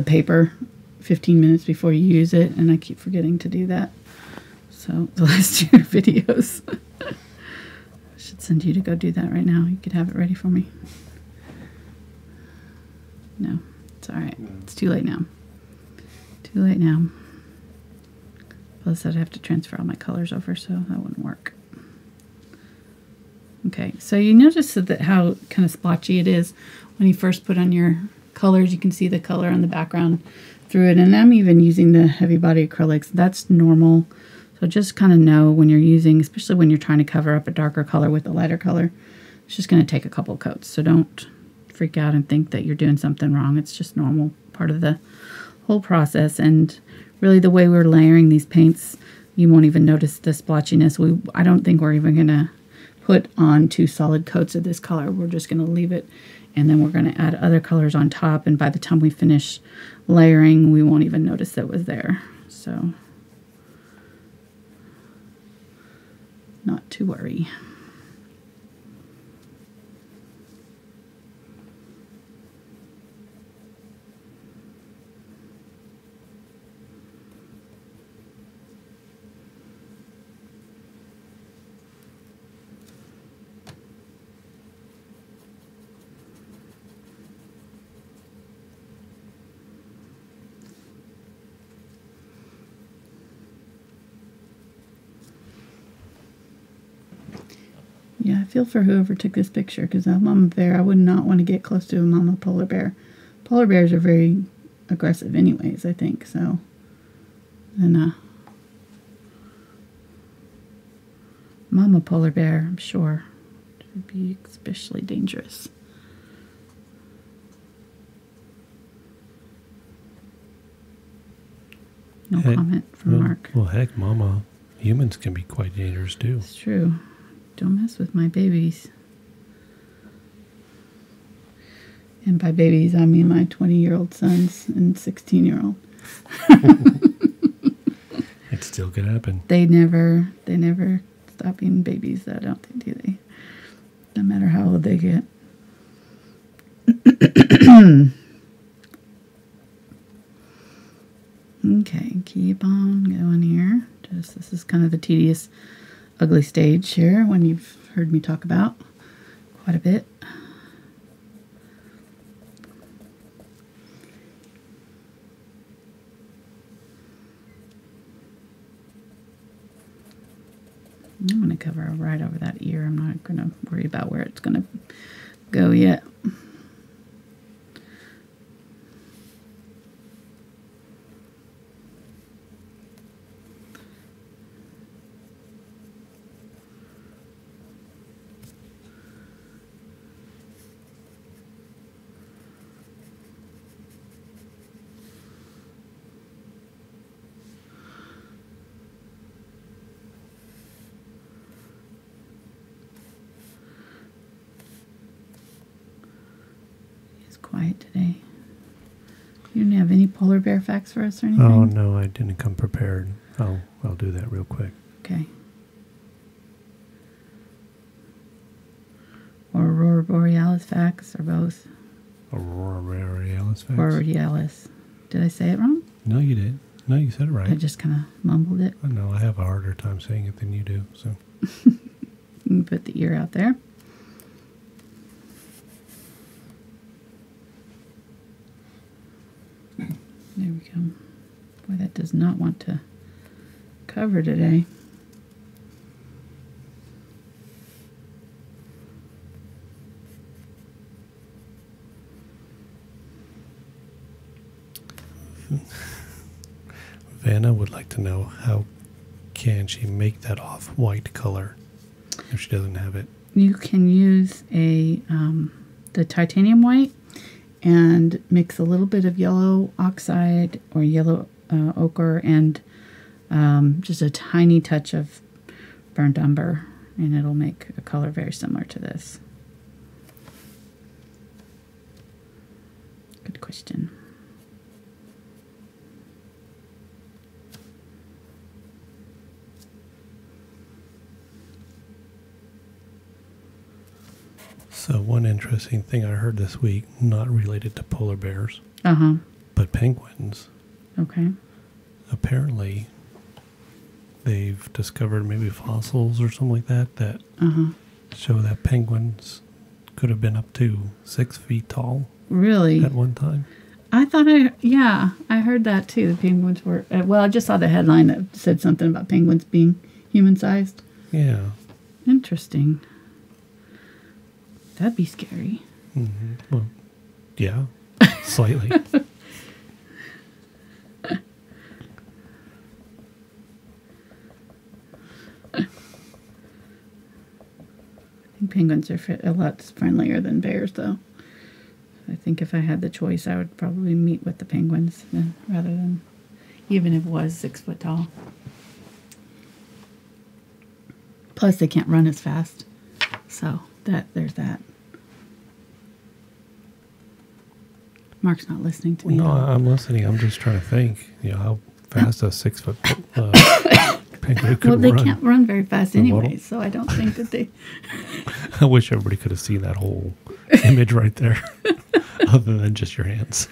paper 15 minutes before you use it, and I keep forgetting to do that. So the last 2 videos. I should send you to go do that right now. You could have it ready for me. No, it's all right. It's too late now. Too late now. Plus I'd have to transfer all my colors over, so that wouldn't work. Okay, so you notice that how kind of splotchy it is when you first put on your colors. You can see the color on the background through it, and I'm even using the heavy body acrylics. That's normal. So just kind of know when you're using, especially when you're trying to cover up a darker color with a lighter color, it's just going to take a couple coats. So don't freak out and think that you're doing something wrong. It's just normal, part of the whole process. And really the way we're layering these paints, you won't even notice the splotchiness. I don't think we're even going to put on 2 solid coats of this color. We're just going to leave it, and then we're going to add other colors on top, and by the time we finish layering, we won't even notice that it was there. So not to worry. Yeah, I feel for whoever took this picture, because a mama bear, I would not want to get close to a mama polar bear. Polar bears are very aggressive anyways, I think, so. And mama polar bear, I'm sure, would be especially dangerous. No comment from Mark. Well, heck, mama, humans can be quite dangerous too. It's true. Don't mess with my babies. And by babies, I mean my 20-year-old sons and 16-year-old. It still could happen. They never stop being babies, I don't think, do they? No matter how old they get. Okay, keep on going here. This is kind of the tedious, ugly stage here, when you've heard me talk about quite a bit. I'm going to cover right over that ear. I'm not going to worry about where it's going to go yet. Quiet today. You don't have any polar bear facts for us or anything? Oh no, I didn't come prepared. I'll do that real quick. Okay. Or Aurora Borealis facts, or both? Aurora Borealis facts. Borealis. Did I say it wrong? No, you did. No, you said it right. I just kind of mumbled it. I know, I have a harder time saying it than you do. So you can put the ear out there. There we go. Boy, that does not want to cover today. Vanna would like to know, how can she make that off-white color if she doesn't have it? You can use the titanium white and mix a little bit of yellow oxide or yellow ochre and just a tiny touch of burnt umber, and it'll make a color very similar to this. Good question. So one interesting thing I heard this week, not related to polar bears, Uh-huh. but penguins. Okay. Apparently, they've discovered maybe fossils or something like that that Uh-huh. show that penguins could have been up to 6 feet tall Really? at one time. I thought I heard that too. The penguins were, well, I just saw the headline that said something about penguins being human-sized. Yeah. Interesting. That'd be scary. Well, yeah, slightly. I think penguins are a lot friendlier than bears, though. I think if I had the choice, I would probably meet with the penguins rather than, even if it was 6 foot tall. Plus, they can't run as fast. So, there's that. Mark's not listening to me. No, I'm listening. I'm just trying to think, how fast a 6 foot penguin could run. Well, they can't run very fast anyway, so I don't think that they... I wish everybody could have seen that whole image right there, other than just your hands.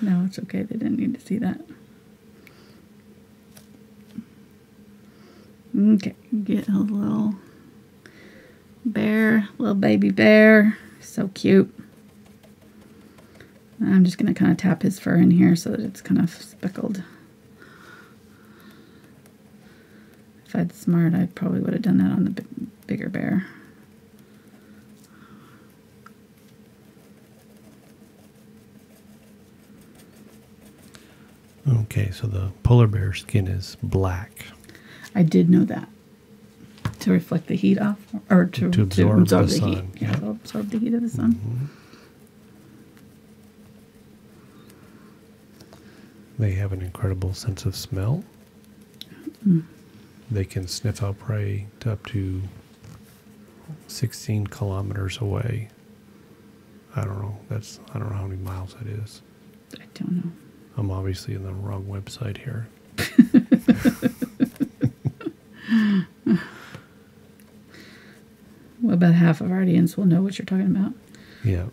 No, it's okay. They didn't need to see that. Okay, get a little bear, little baby bear. So cute. I'm just going to kind of tap his fur in here so that it's kind of speckled. If I'd smart, I probably would have done that on the bigger bear. Okay, so the polar bear skin is black. I did know that. To reflect the heat off, or to absorb the sun. heat. Yeah, to absorb the heat of the sun. Mm-hmm. They have an incredible sense of smell. They can sniff out prey to up to 16 kilometers away. I don't know how many miles that is. I don't know. I'm obviously in the wrong website here. Well, about half of our audience will know what you're talking about. Yeah,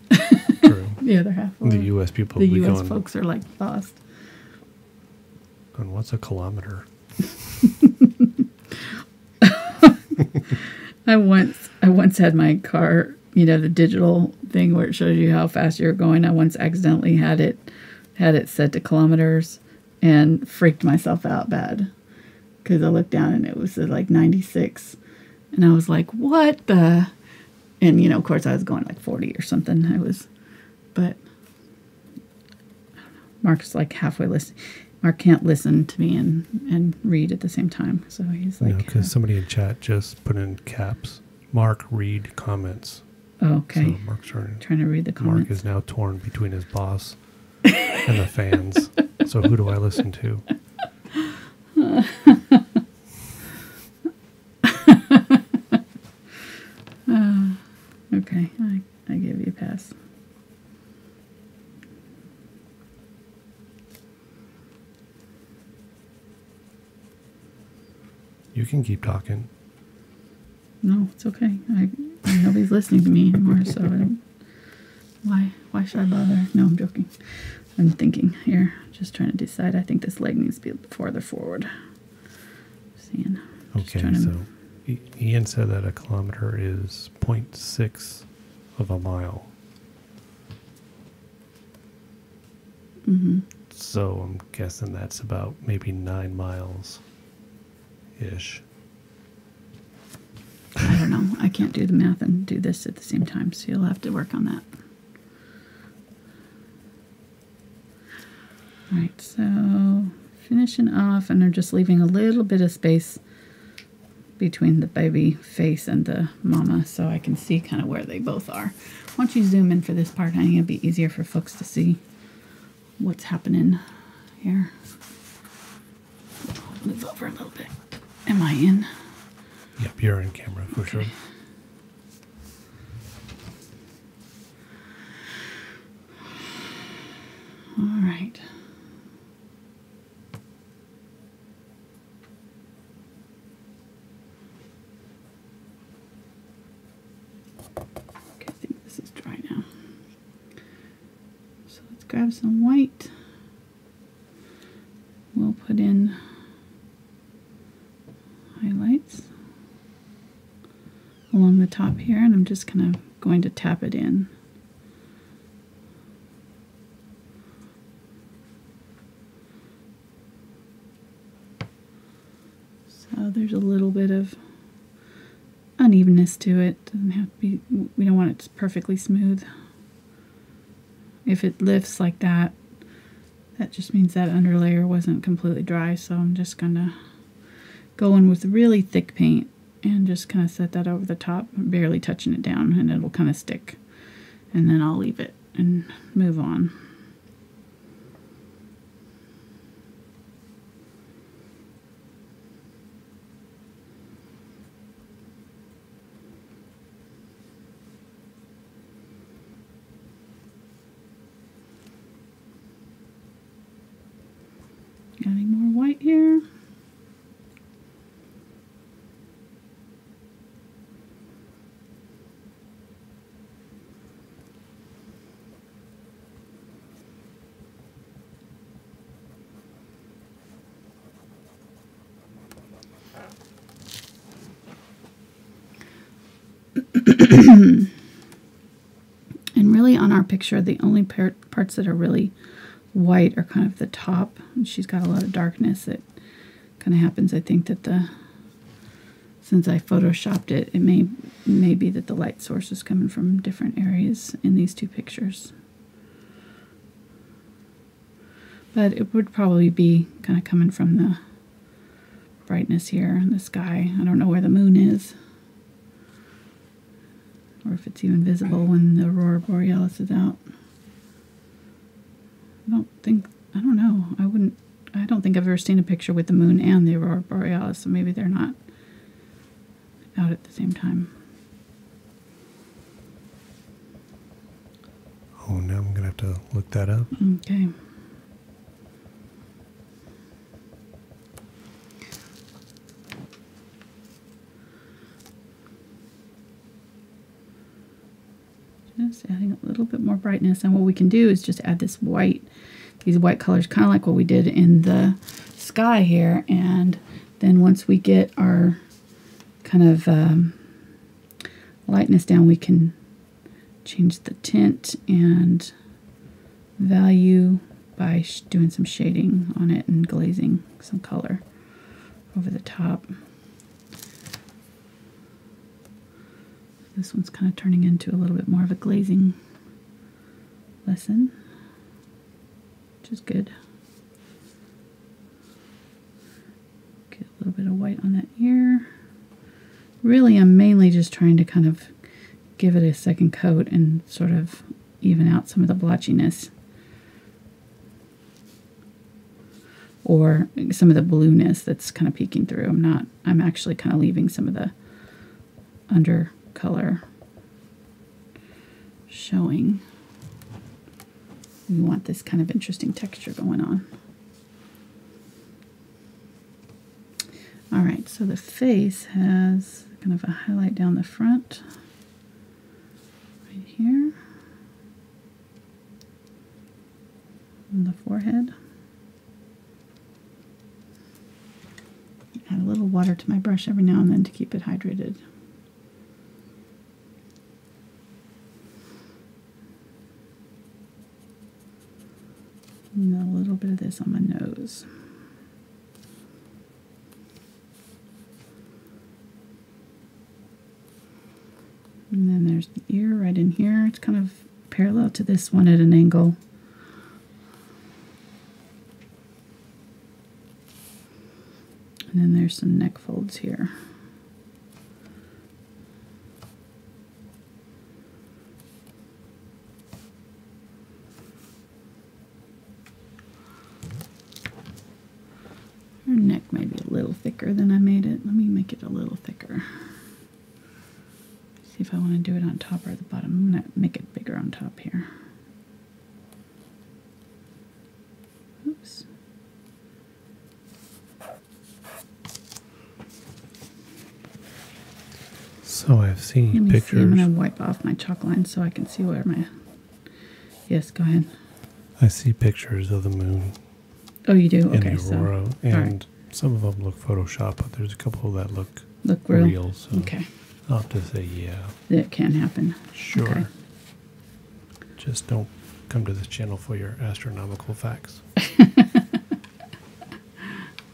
true. The other half will. The U.S. people The will be U.S. going, folks are like lost. and what's a kilometer? I once had my car, the digital thing where it shows you how fast you're going. I once accidentally had it set to kilometers and freaked myself out bad because I looked down and it was like 96, and I was like, "What the?" And of course, I was going like 40 or something. But I don't know. Mark's like halfway listening. Mark can't listen to me and read at the same time. So he's like... because somebody in chat just put in caps, Mark, read comments. Oh, okay. So Mark's trying to read the comments. Mark is now torn between his boss and the fans. So who do I listen to? Okay, I give you a pass. You can keep talking. No, it's okay. Nobody's listening to me anymore, so why should I bother? No, I'm joking. I'm thinking here, just trying to decide. I think this leg needs to be farther forward. Seeing. Okay, so Ian said that a kilometer is 0.6 of a mile. Mm-hmm. So I'm guessing that's about maybe 9 miles-ish. I don't know. I can't do the math and do this at the same time, so you'll have to work on that. All right, so finishing off, and I'm just leaving a little bit of space between the baby face and the mama so I can see kind of where they both are. Once you zoom in for this part, I think it'll be easier for folks to see what's happening here. I'll move over a little bit. Am I in? Yep, you're in camera for sure. All right. Okay, I think this is dry now. So let's grab some white. We'll put in highlights along the top here, and I'm just kind of going to tap it in. So there's a little bit of unevenness to it. Doesn't have to be, we don't want it perfectly smooth. If it lifts like that, that just means that underlayer wasn't completely dry. So I'm just gonna go in with really thick paint and just kind of set that over the top, barely touching it down, and it'll kind of stick. And then I'll leave it and move on. Adding more white here. And really on our picture, the only parts that are really white are kind of the top. She's got a lot of darkness. It kind of happens, I think, that since I photoshopped it, it may be that the light source is coming from different areas in these two pictures. But it would probably be kind of coming from the brightness here in the sky. I don't know where the moon is, or if it's even visible when the Aurora Borealis is out. I don't know. I don't think I've ever seen a picture with the moon and the Aurora Borealis, so maybe they're not out at the same time. Oh, now I'm going to have to look that up. Okay. Just adding a little bit more brightness, and what we can do is just add this white, these white colors, kind of like what we did in the sky here. And then once we get our kind of lightness down, we can change the tint and value by doing some shading on it and glazing some color over the top. This one's kind of turning into a little bit more of a glazing lesson, which is good. Get a little bit of white on that ear. Really, I'm mainly just trying to kind of give it a second coat and sort of even out some of the blotchiness, or some of the blueness that's kind of peeking through. I'm actually kind of leaving some of the under color showing. We want this kind of interesting texture going on. Alright, so the face has kind of a highlight down the front right here on the forehead. Add a little water to my brush every now and then to keep it hydrated. And a little bit of this on my nose. And then there's the ear right in here. It's kind of parallel to this one at an angle. And then there's some neck folds here. Her neck may be a little thicker than I made it. Let me make it a little thicker. See if I want to do it on top or at the bottom. I'm going to make it bigger on top here. Oops. So I've seen pictures. See, I'm going to wipe off my chalk line so I can see where my... Yes, go ahead. I see pictures of the moon. Oh, you do? In Okay, the Aurora, so, and some of them look Photoshop, but there's a couple that look real. So okay. I'll have to say, yeah. It can happen. Sure. Okay. Just don't come to this channel for your astronomical facts.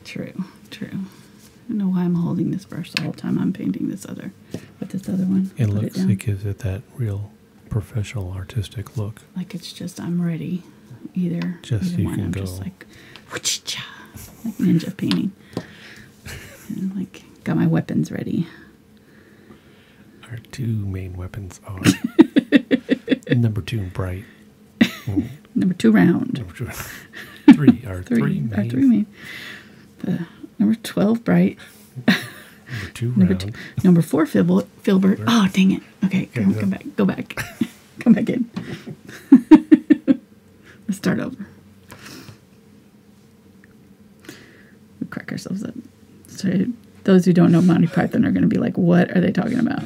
True, true. I don't know why I'm holding this brush the whole time I'm painting this other one. It looks, it gives it that real professional artistic look. Like it's just, I'm ready. Either you one. can I'm go. just like ninja painting. And like got my weapons ready. Our two main weapons are number 2, bright. Number 2, round. Number 2, 3 are three main. Number 12, bright. Number 2, round. Number 4, Filbert. Oh, dang it. Okay, come back. Go back. Come back in. Let's start over. We crack ourselves up. So those who don't know Monty Python are going to be like, what are they talking about?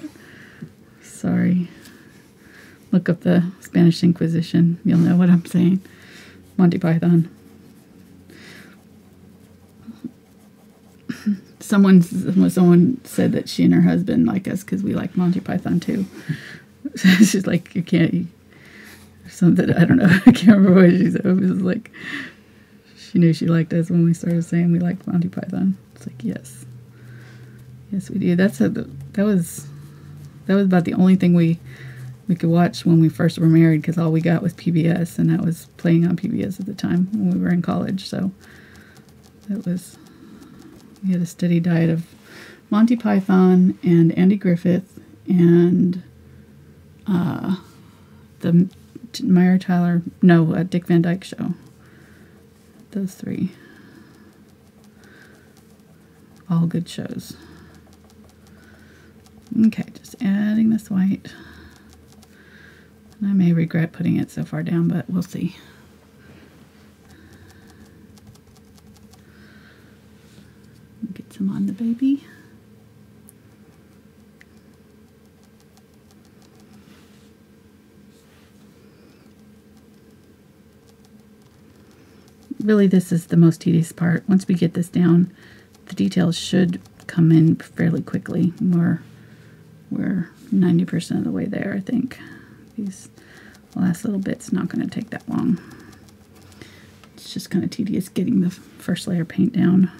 Sorry. Look up the Spanish Inquisition. You'll know what I'm saying. Monty Python. Someone said that she and her husband like us because we like Monty Python too. She's like, you can't. Something, I don't know. I can't remember what she said. It was like, she knew she liked us when we started saying we liked Monty Python. It's like, yes. Yes, we do. That was about the only thing we could watch when we first were married, because all we got was PBS, and that was playing on PBS at the time when we were in college. So we had a steady diet of Monty Python and Andy Griffith and the Dick Van Dyke Show. Those 3. All good shows. Okay, just adding this white. And I may regret putting it so far down, but we'll see. Get some on the baby. Really, this is the most tedious part. Once we get this down, the details should come in fairly quickly. We're 90% of the way there, I think. These last little bits not going to take that long. It's just kind of tedious getting the first layer of paint down.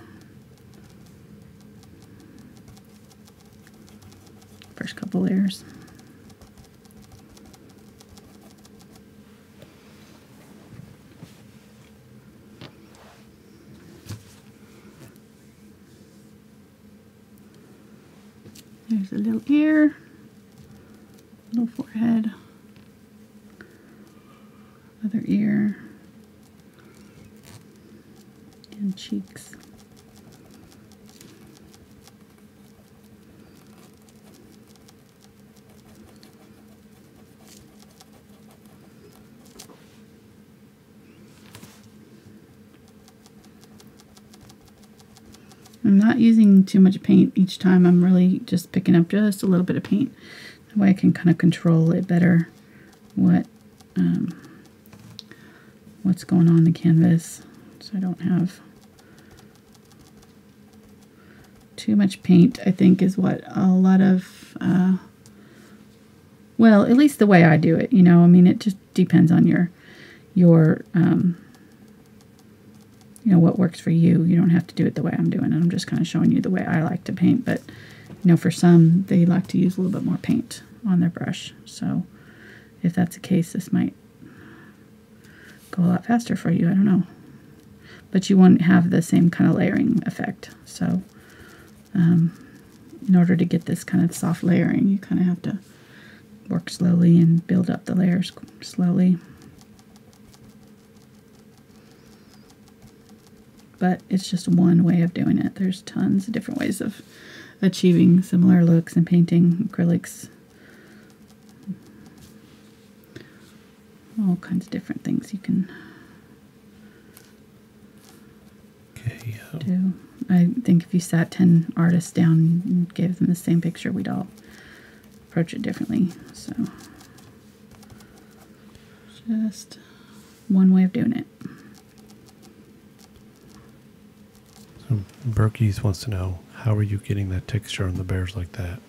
First couple layers. There's a little ear, little forehead, other ear, and cheeks. I'm not using too much paint each time. I'm really just picking up just a little bit of paint. That way I can kind of control it better what's going on the canvas, so I don't have too much paint. I think is what a lot of well, at least the way I do it, you know. I mean, it just depends on your you know, what works for you. You don't have to do it the way I'm doing it. I'm just kind of showing you the way I like to paint. But, you know, for some, they like to use a little bit more paint on their brush. So if that's the case, this might go a lot faster for you. I don't know. But you won't have the same kind of layering effect. So in order to get this kind of soft layering, you kind of have to work slowly and build up the layers slowly. But it's just one way of doing it. There's tons of different ways of achieving similar looks and painting acrylics. All kinds of different things you can do. I think if you sat 10 artists down and gave them the same picture, we'd all approach it differently. So just one way of doing it. Berkey's wants to know, how are you getting that texture on the bears like that?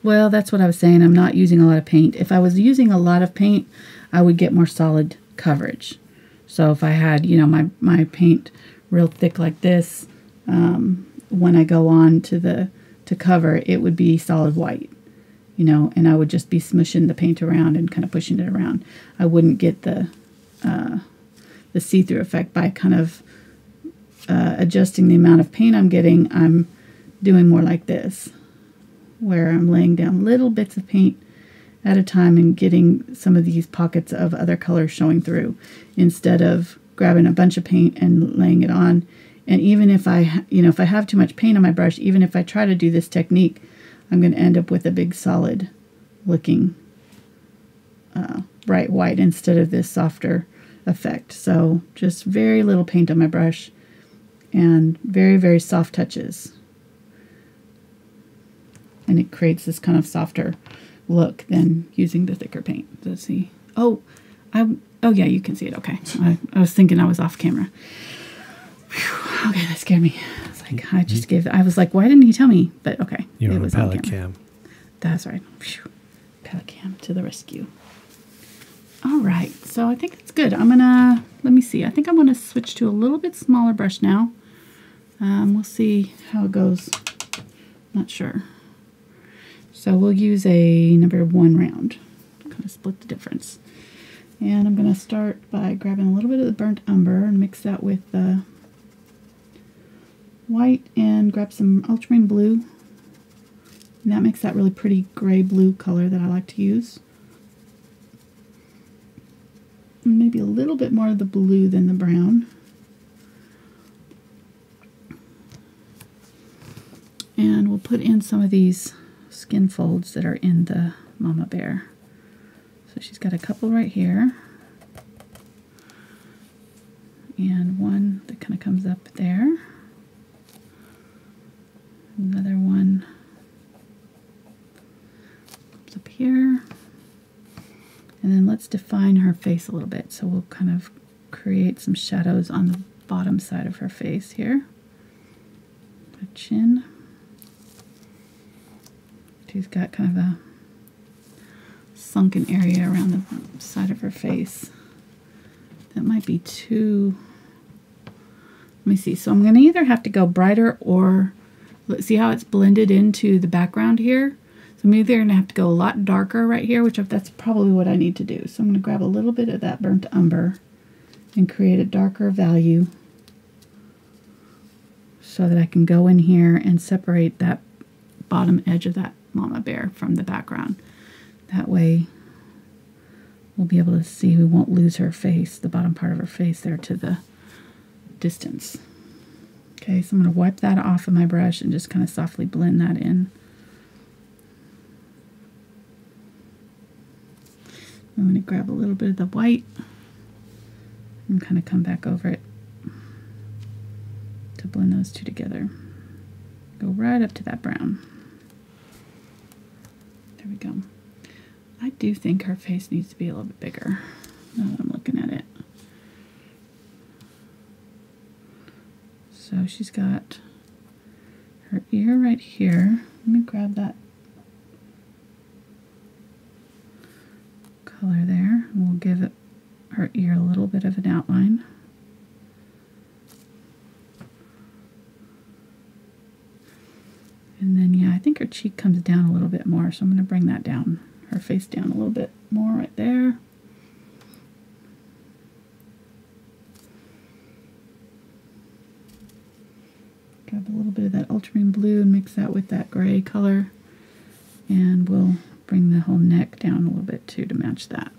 Well, that's what I was saying. I'm not using a lot of paint. If I was using a lot of paint, I would get more solid coverage. So if I had, you know, my paint real thick like this, when I go on to cover, it would be solid white, you know, and I would just be smushing the paint around and kind of pushing it around. I wouldn't get the see-through effect by kind of adjusting the amount of paint I'm getting. I'm doing more like this, where I'm laying down little bits of paint at a time and getting some of these pockets of other colors showing through, instead of grabbing a bunch of paint and laying it on. And even if I, you know, if I have too much paint on my brush, even if I try to do this technique, I'm going to end up with a big solid looking bright white instead of this softer effect. So just very little paint on my brush and very, very soft touches. And it creates this kind of softer look than using the thicker paint. Let's see. Oh yeah, you can see it. Okay. I was thinking I was off camera. Whew. Okay, that scared me. I was like, I was like, why didn't he tell me? But okay. You're it on was a palette cam. That's right. Phew. Palette cam to the rescue. All right, so I think it's good. Let me see. I think I'm gonna switch to a little bit smaller brush now. We'll see how it goes. Not sure. So we'll use a number 1 round. Kind of split the difference. And I'm gonna start by grabbing a little bit of the burnt umber and mix that with the white and grab some ultramarine blue. And that makes that really pretty gray blue color that I like to use. And maybe a little bit more of the blue than the brown. And we'll put in some of these skin folds that are in the mama bear. So she's got a couple right here. And one that kind of comes up there. Another one comes up here. And then let's define her face a little bit. So we'll kind of create some shadows on the bottom side of her face here. Her chin. She's got kind of a sunken area around the side of her face. That might be too... Let me see. So I'm going to either have to go brighter or... Let's see how it's blended into the background here. So I'm either going to have to go a lot darker right here, which that's probably what I need to do. So I'm going to grab a little bit of that burnt umber and create a darker value so that I can go in here and separate that bottom edge of that mama bear from the background. That way we'll be able to see, we won't lose her face, the bottom part of her face there to the distance. Okay, so I'm going to wipe that off of my brush and just kind of softly blend that in. I'm going to grab a little bit of the white and kind of come back over it to blend those two together. Go right up to that brown. There we go. I do think her face needs to be a little bit bigger now that I'm looking at it. So she's got her ear right here. Let me grab that color there. We'll give it her ear a little bit of an outline. And then, yeah, I think her cheek comes down a little bit more, so I'm going to bring that down, her face down a little bit more right there. Grab a little bit of that ultramarine blue and mix that with that gray color. And we'll bring the whole neck down a little bit too to match that.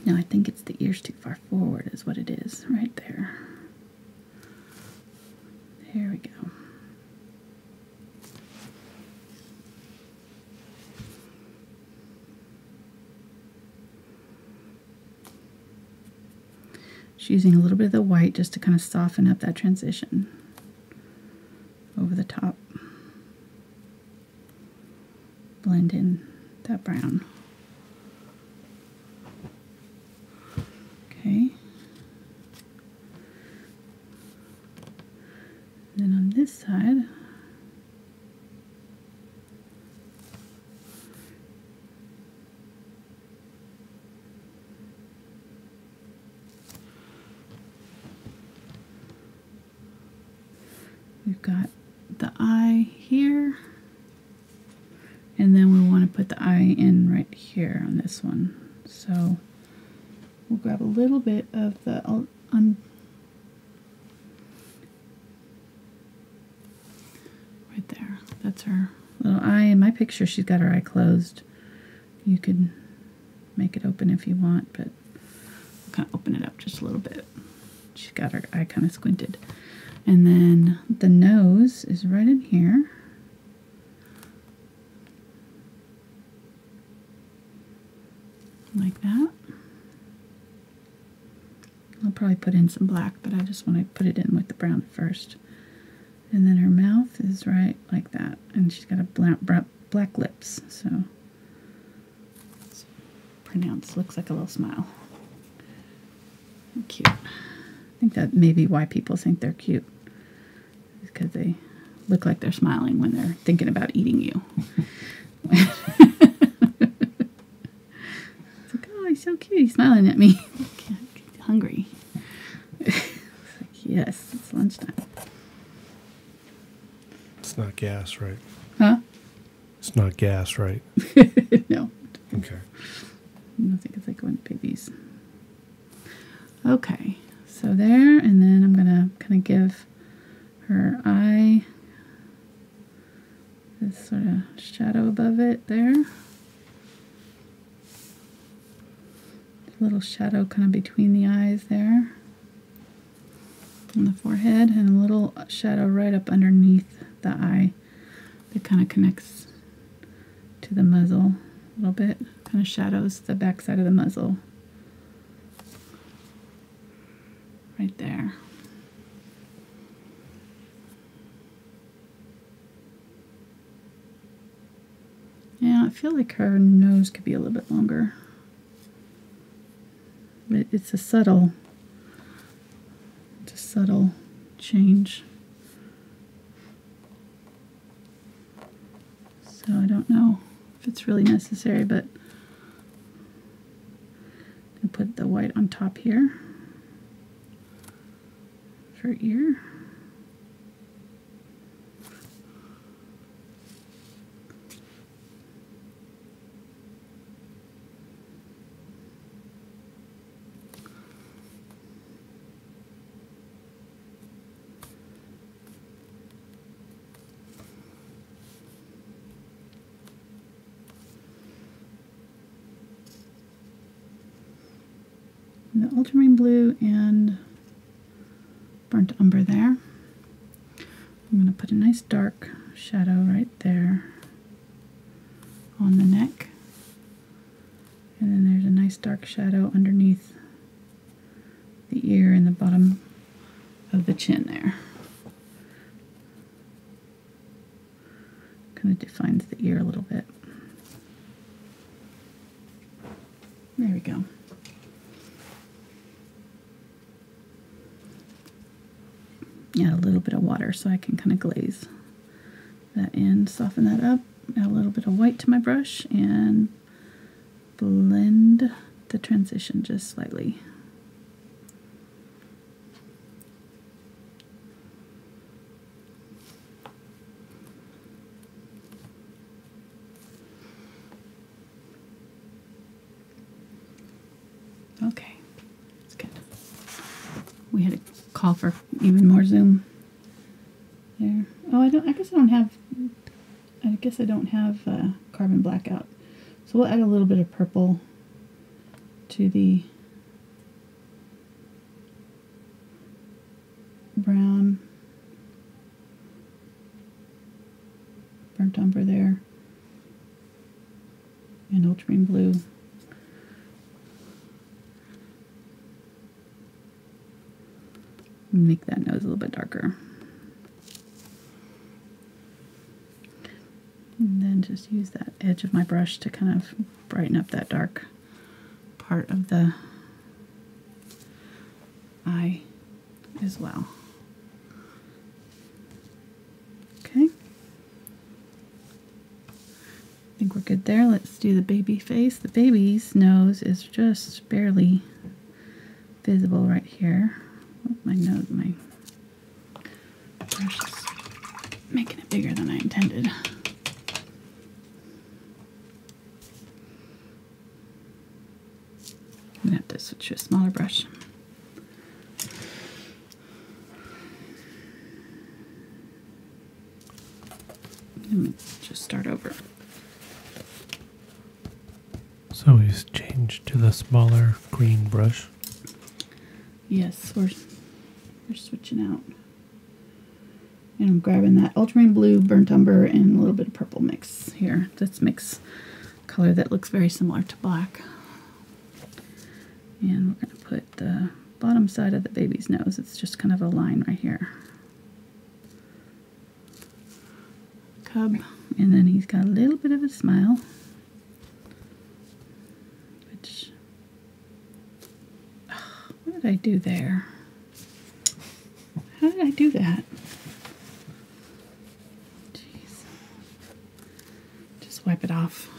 No, I think it's the ears too far forward is what it is, right there. There we go. Just using a little bit of the white just to kind of soften up that transition over the top. Blend in that brown. Okay. Then on this side, we've got the eye here. And then we want to put the eye in right here on this one. So we'll grab a little bit of the right there. That's her little eye. In my picture, she's got her eye closed. You can make it open if you want, but I'll kind of open it up just a little bit. She's got her eye kind of squinted. And then the nose is right in here. Like that. I'll probably put in some black, but I just want to put it in with the brown first. And then her mouth is right like that. And she's got a black lips, so it's pronounced, looks like a little smile. Cute. I think that may be why people think they're cute. Because they look like they're smiling when they're thinking about eating you. He's so cute. He's smiling at me. Hungry. It's like, yes, it's lunchtime. It's not gas, right? Huh? It's not gas, right? No. Okay. I don't think it's like when babies. Okay. So there, and then I'm going to kind of give her eye this sort of shadow above it there. Little shadow kind of between the eyes there on the forehead, and a little shadow right up underneath the eye that kind of connects to the muzzle a little bit, kind of shadows the back side of the muzzle right there. Yeah, I feel like her nose could be a little bit longer. It's a subtle change. So I don't know if it's really necessary, but I'll put the white on top here for ear. The Ultramarine Blue and Burnt Umber there. I'm going to put a nice dark shadow right there on the neck. And then there's a nice dark shadow underneath the ear and the bottom of the chin there. Kind of defines the ear a little bit. There we go. Add a little bit of water so I can kind of glaze that in, soften that up, add a little bit of white to my brush, and blend the transition just slightly. Okay, that's good. We had a call for even more zoom there. Oh, I guess I don't have carbon blackout. So we'll add a little bit of purple to the brown burnt umber there and ultramarine blue. Make that nose a little bit darker. And then just use that edge of my brush to kind of brighten up that dark part of the eye as well. Okay. I think we're good there. Let's do the baby face. The baby's nose is just barely visible right here. My nose, my brush is making it bigger than I intended. I'm gonna have to switch to a smaller brush. Let me just start over. So he's changed to the smaller green brush. Yes, we're switching out. And I'm grabbing that Ultramarine Blue, Burnt Umber, and a little bit of purple mix here. Let's mix color that looks very similar to black. And we're going to put the bottom side of the baby's nose. It's just kind of a line right here. Cub. And then he's got a little bit of a smile. Which, what did I do there? How did I do that? Jeez. Just wipe it off.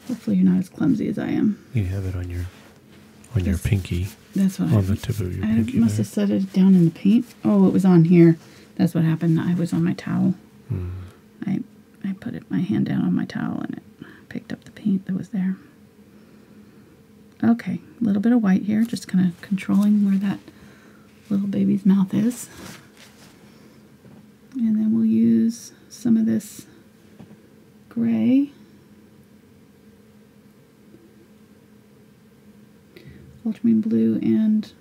Hopefully you're not as clumsy as I am. You have it on your pinky. That's what on the tip of your pinky. I must have set it down in the paint. Oh, it was on here. That's what happened. I was on my towel. I put my hand down on my towel and it picked up the paint that was there. Okay, a little bit of white here, just kind of controlling where that little baby's mouth is. And then we'll use some of this gray. Ultramarine Blue and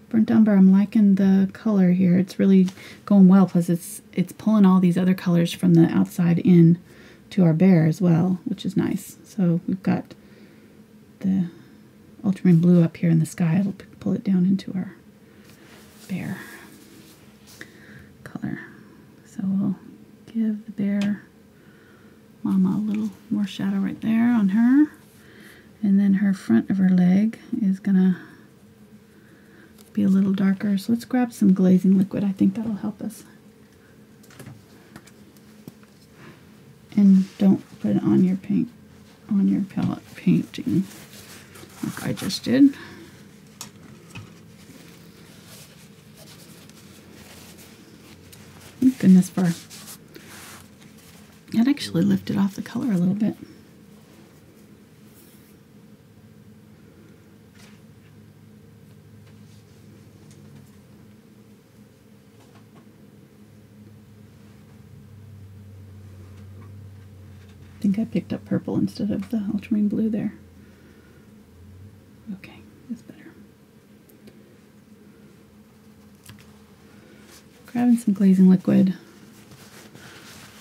Burnt Umber. I'm liking the color here. It's really going well, plus it's pulling all these other colors from the outside in to our bear as well, which is nice. So we've got the Ultramarine Blue up here in the sky. It'll pull it down into our bear color. So we'll give the bear mama a little more shadow right there on her. And then her front of her leg is gonna be a little darker. So let's grab some glazing liquid. I think that'll help us. And don't put it on your paint, on your palette painting like I just did. Thank goodness for that. Actually lifted off the color a little bit. I think I picked up purple instead of the ultramarine blue there. Okay, that's better. Grabbing some glazing liquid,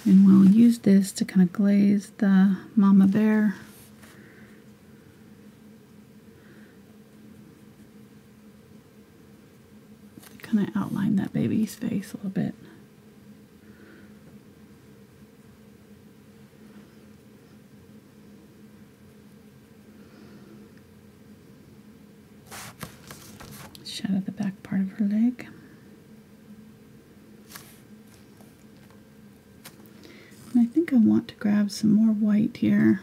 and we'll use this to kind of glaze the mama bear. Kind of outline that baby's face a little bit. Shadow the back part of her leg. And I think I want to grab some more white here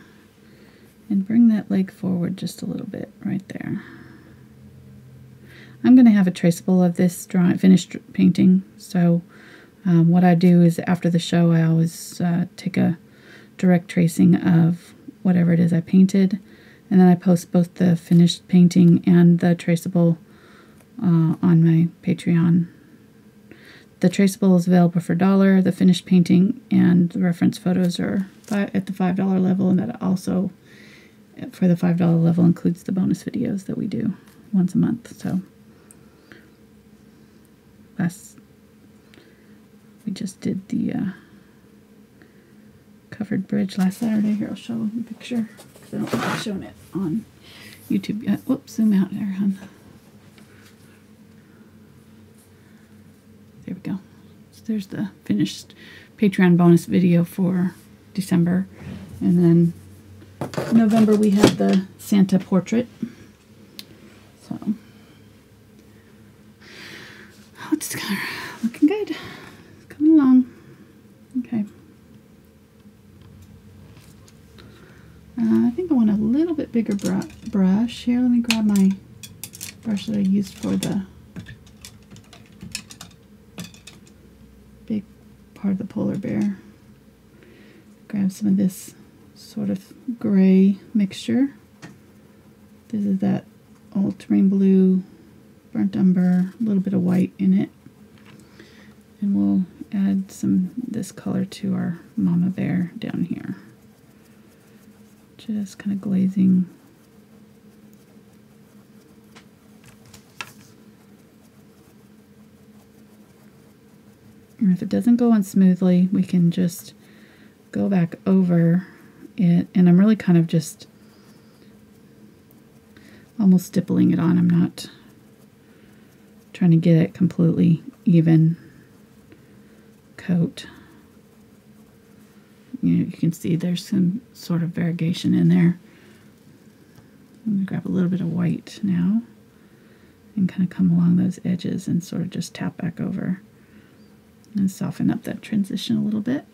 and bring that leg forward just a little bit right there. I'm going to have a traceable of this finished painting, so what I do is after the show I always take a direct tracing of whatever it is I painted, and then I post both the finished painting and the traceable on my Patreon. The traceable is available for $1, the finished painting and the reference photos are at the $5 level, and that also for the $5 level includes the bonus videos that we do once a month. So we just did the covered bridge last Saturday. Here, I'll show you a picture because I don't think I've shown it on YouTube yet. Whoops, zoom out there, hon. There we go. So there's the finished Patreon bonus video for December. And then in November we have the Santa portrait. So it's kind of looking good. It's coming along. Okay. I think I want a little bit bigger brush. Here, let me grab my brush that I used for the big part of the polar bear. Grab some of this sort of gray mixture. This is that ultramarine blue, burnt umber, a little bit of white in it. And we'll add some this color to our mama bear down here. Just kind of glazing. And if it doesn't go on smoothly, we can just go back over it. And I'm really kind of just almost stippling it on. I'm not trying to get it completely even coat. You can see there's some sort of variegation in there. I'm going to grab a little bit of white now and kind of come along those edges and sort of just tap back over and soften up that transition a little bit.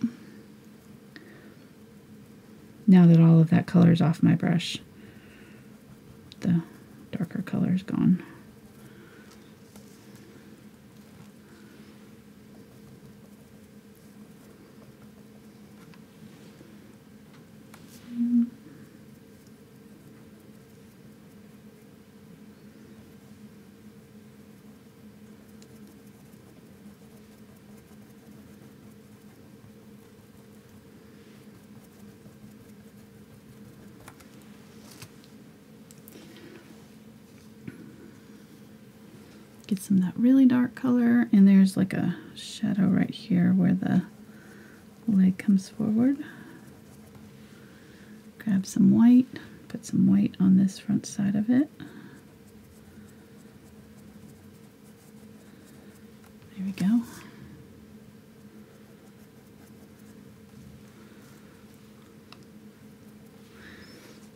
Now that all of that color is off my brush, the darker color is gone. Get some of that really dark color, and there's like a shadow right here where the leg comes forward. Grab some white, put some white on this front side of it. There we go.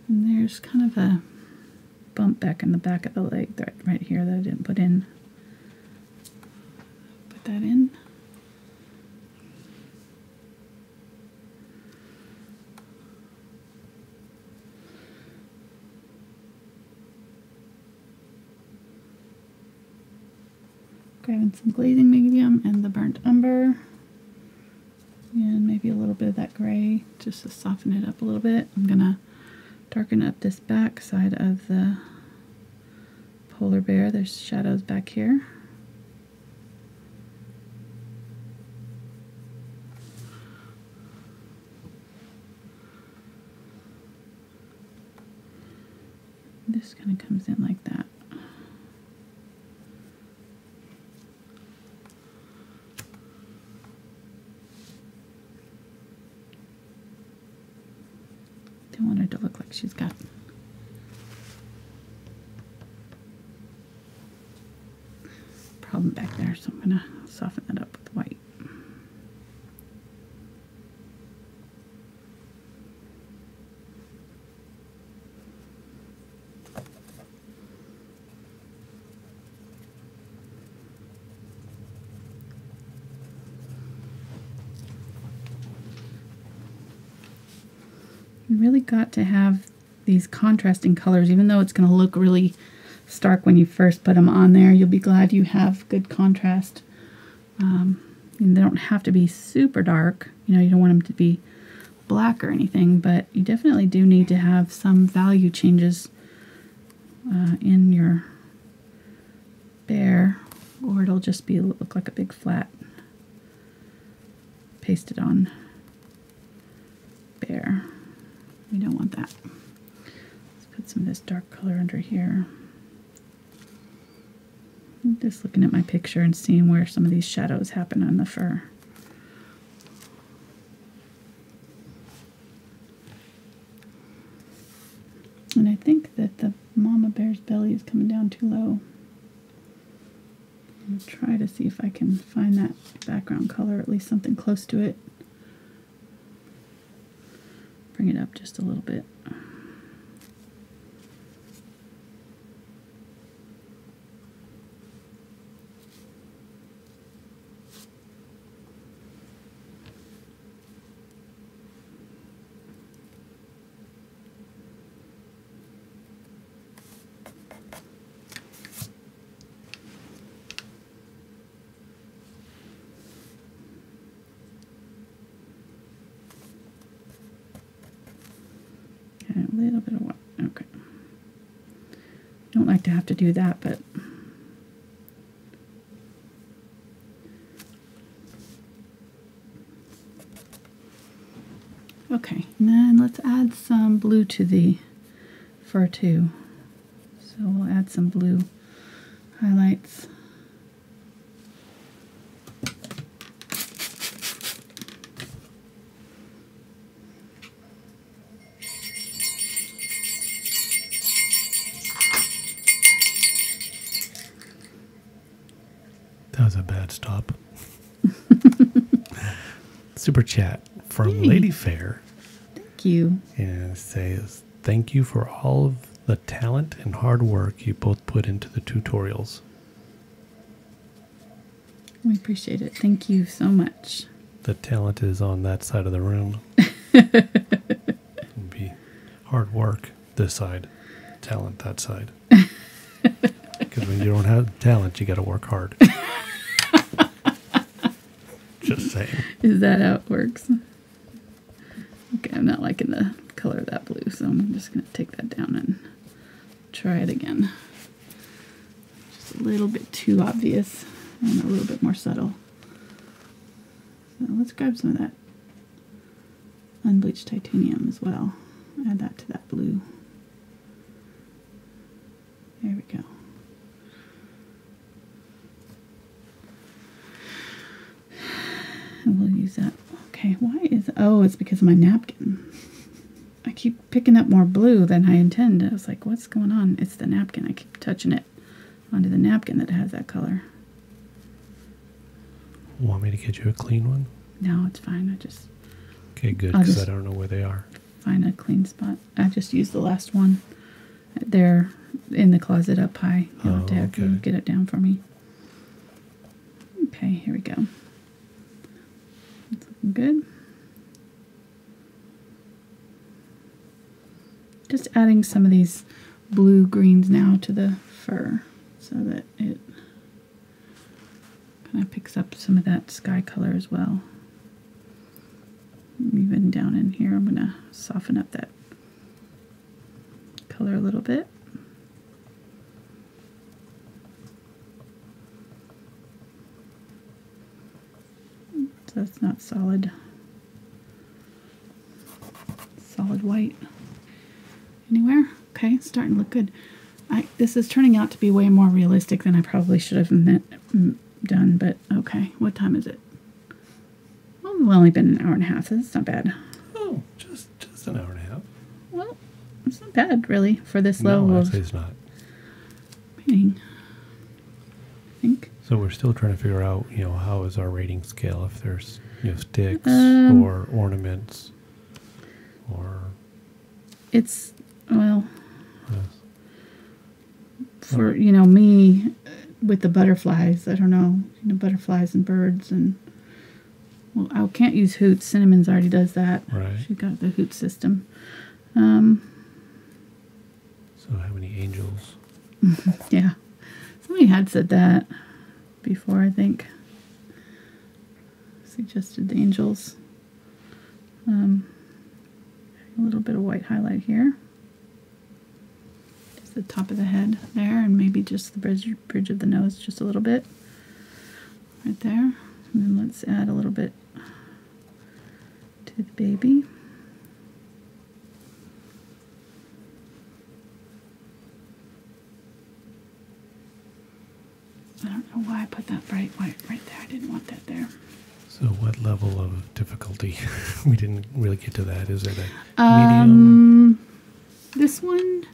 And there's kind of a bump back in the back of the leg right here that I didn't put in. Put that in. Grabbing some glazing medium and the burnt umber. And maybe a little bit of that gray just to soften it up a little bit. I'm going to darken up this back side of the polar bear. There's shadows back here. This kind of comes in like that. Don't want her to look like she's got problem back there, so I'm going to soften that up with white. You really got to have these contrasting colors, even though it's going to look really stark when you first put them on there. You'll be glad you have good contrast. And they don't have to be super dark. You know, you don't want them to be black or anything, but you definitely do need to have some value changes in your bear, or it'll just be look like a big flat pasted on bear. We don't want that. Let's put some of this dark color under here. I'm just looking at my picture and seeing where some of these shadows happen on the fur. And I think that the mama bear's belly is coming down too low. I'll try to see if I can find that background color, at least something close to it. Bring it up just a little bit. And a little bit of white. Okay. Don't like to have to do that, but okay. And then let's add some blue to the fur too. So we'll add some blue highlights. That was a bad stop. Super chat from Hey. Lady Fair. Thank you. And it says, thank you for all of the talent and hard work you both put into the tutorials. We appreciate it. Thank you so much. The talent is on that side of the room. It'd be hard work this side, talent that side. Because when you don't have talent, you got to work hard. Just saying. Is that how it works? Okay, I'm not liking the color of that blue, so I'm just going to take that down and try it again. Just a little bit too obvious and a little bit more subtle. So let's grab some of that unbleached titanium as well. Add that to that blue. There we go. And we'll use that. Okay, why is... Oh, it's because of my napkin. I keep picking up more blue than I intend. I was like, what's going on? It's the napkin. I keep touching it onto the napkin that has that color. Want me to get you a clean one? No, it's fine. I just Okay, good, I'll because I just- don't know where they are. find a clean spot. I just used the last one. They're in the closet up high. You'll have to have you okay. get it down for me. Okay, here we go. It's looking good. Just adding some of these blue greens now to the fur so that it kind of picks up some of that sky color as well. Even down in here, I'm going to soften up that color a little bit. So it's not solid white anywhere. Okay, it's starting to look good. This is turning out to be way more realistic than I probably should have done, but okay. What time is it? Well, we've only been an hour and a half, so it's not bad. Oh, just an hour and a half. Well, it's not bad, really, for this No, level actually of it's not. painting. I think. So we're still trying to figure out, how is our rating scale, if there's, sticks or ornaments or... It's, well, Yes. for, me with the butterflies, I don't know, butterflies and birds and, well, I can't use hoots. Cinnamon's already does that. Right. She's got the hoot system. So how many angels? Yeah. Somebody had said that before, I think. Suggested the angels. A little bit of white highlight here. Just the top of the head there, and maybe just the bridge of the nose, just a little bit. Right there. And then let's add a little bit to the baby. I don't know why I put that bright white right there. I didn't want that there. So what level of difficulty? We didn't really get to that. Is it a medium? This one,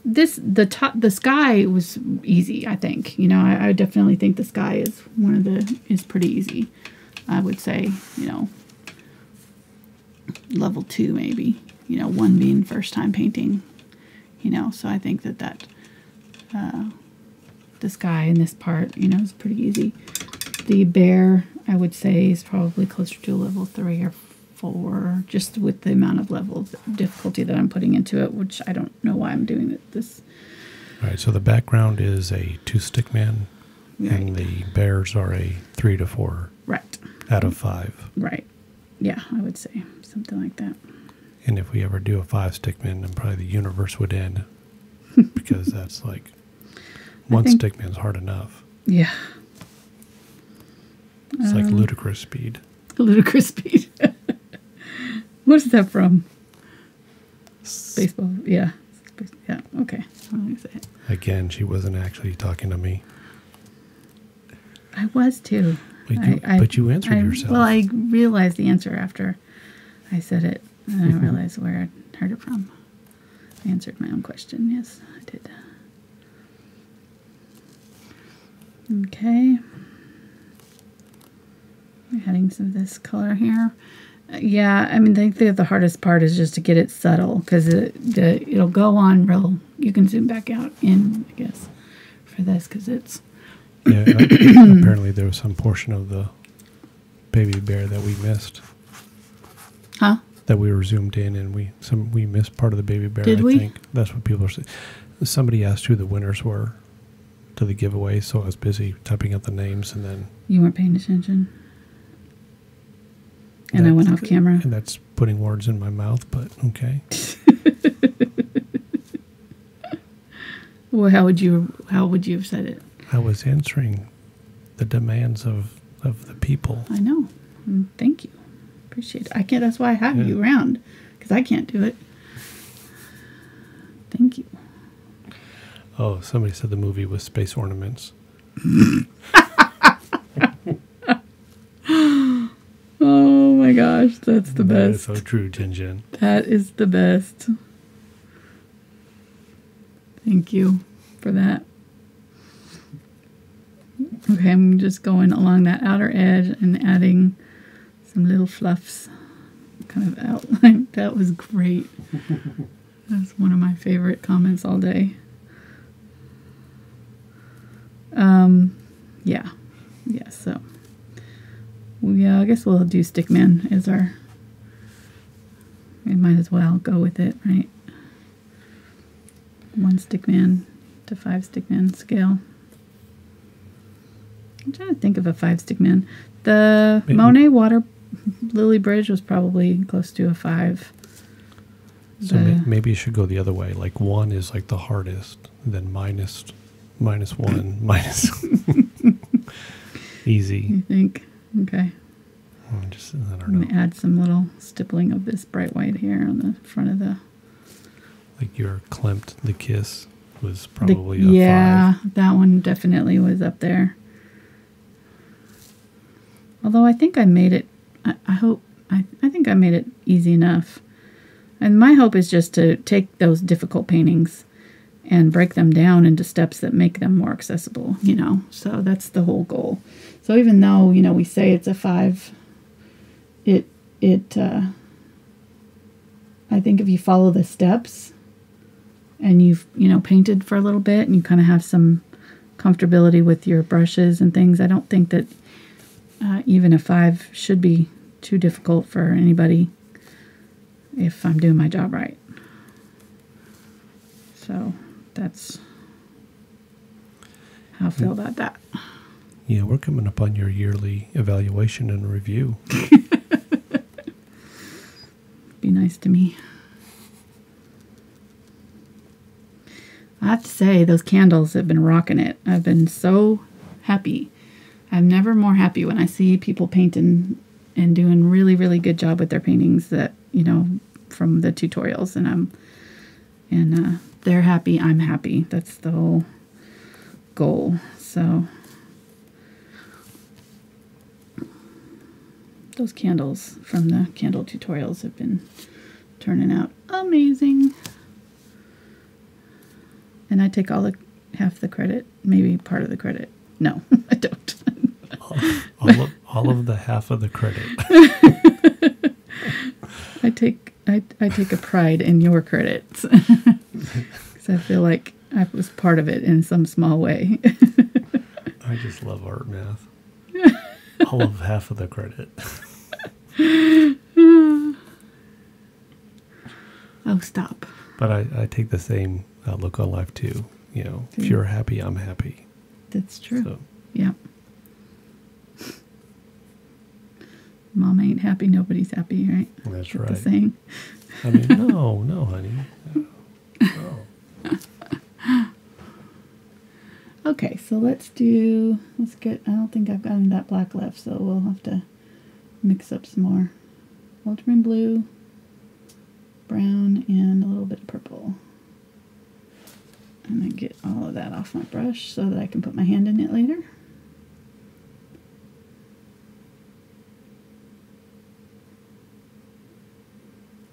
the sky was easy, I think. I definitely think the sky is is pretty easy. I would say, level 2 maybe. 1 being first time painting. So I think that the sky in this part, is pretty easy. The bear, I would say, is probably closer to a level 3 or 4, just with the amount of level of difficulty that I'm putting into it, which I don't know why I'm doing this. All right, so the background is a 2-stick man, Right. and the bears are a 3 to 4 Right. out of 5. Right. Yeah, I would say something like that. And if we ever do a 5-stick min, then probably the universe would end. Because that's like, one stick min's hard enough. Yeah. It's like ludicrous speed. Ludicrous speed. What is that from? Baseball. Yeah. Yeah. Okay. I'm gonna say it. Again, she wasn't actually talking to me. I was too. But you answered yourself. Well, I realized the answer after I said it, and I realized where I heard it from. I answered my own question. Yes, I did. Okay. Adding some of this color here. Yeah, I mean, I think the hardest part is just to get it subtle, because it'll go on real. You can zoom back out in, I guess, for this, because it's. Yeah, apparently there was some portion of the baby bear that we missed. Huh? That we were zoomed in, and we missed part of the baby bear. Did we? I think that's what people are saying. Somebody asked who the winners were to the giveaway, so I was busy typing out the names, and then You weren't paying attention. And I went off camera. And that's putting words in my mouth, but okay. Well, how would you have said it? I was answering the demands of the people. I know. Thank you. Appreciate it. I can't. That's why I have you around, because I can't do it. Thank you. Oh, somebody said the movie was space ornaments. Oh my gosh, that's the That best. is so true, Jin Jin. That is the best. Thank you for that. Okay, I'm just going along that outer edge and adding some little fluffs kind of outline. That was great. That's one of my favorite comments all day. Yeah, so I guess we'll do Stickman as our, we might as well go with it, right? 1 Stickman to 5 Stickman scale. I'm trying to think of a 5 Stickman. The Monet Water Lily Bridge was probably close to a 5. So maybe you should go the other way. Like 1 is like the hardest, then minus 1, minus easy. You think? Okay. I don't know. I'm going to add some little stippling of this bright white here on the front of the... Like your Klimt, the Kiss was probably a 5. Yeah, that one definitely was up there. Although I think I made it, I think I made it easy enough. And my hope is just to take those difficult paintings and break them down into steps that make them more accessible, you know. So that's the whole goal. So even though, you know, we say it's a 5, I think if you follow the steps and you've, you know, painted for a little bit and you kind of have some comfortability with your brushes and things, I don't think that even a 5 should be too difficult for anybody if I'm doing my job right. So that's how I feel about that. Yeah, we're coming up on your yearly evaluation and review. Be nice to me. I have to say, those candles have been rocking it. I've been so happy. I'm never more happy when I see people painting and doing really, really good job with their paintings that, you know, from the tutorials. And they're happy, I'm happy. That's the whole goal. So those candles from the candle tutorials have been turning out amazing. And I take half the credit, maybe part of the credit. No, I don't. all of the half of the credit. I take a pride in your credits because I feel like I was part of it in some small way. I just love art math. All of half of the credit. Oh, stop. But I take the same outlook on life too. You know, if you're happy, I'm happy. That's true. So. Yeah. Mom ain't happy, nobody's happy, right? That's The right. saying. I mean, no, honey. No. Okay, so let's get, I don't think I've gotten that black left, so we'll have to mix up some more. Ultramarine blue, brown, and a little bit of purple. And then get all of that off my brush so that I can put my hand in it later.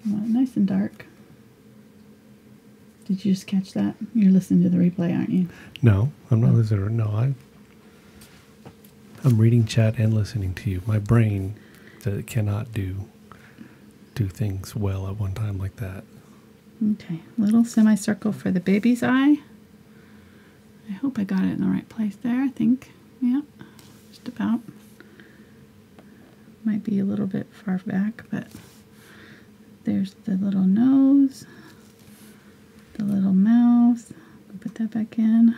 I want it nice and dark. Did you just catch that? You're listening to the replay, aren't you? No, I'm not listening. No, I'm reading chat and listening to you. My brain cannot do things well at one time like that. Okay, little semicircle for the baby's eye. I hope I got it in the right place there, I think. Yeah, just about. Might be a little bit far back, but there's the little nose, the little mouth. I'll put that back in.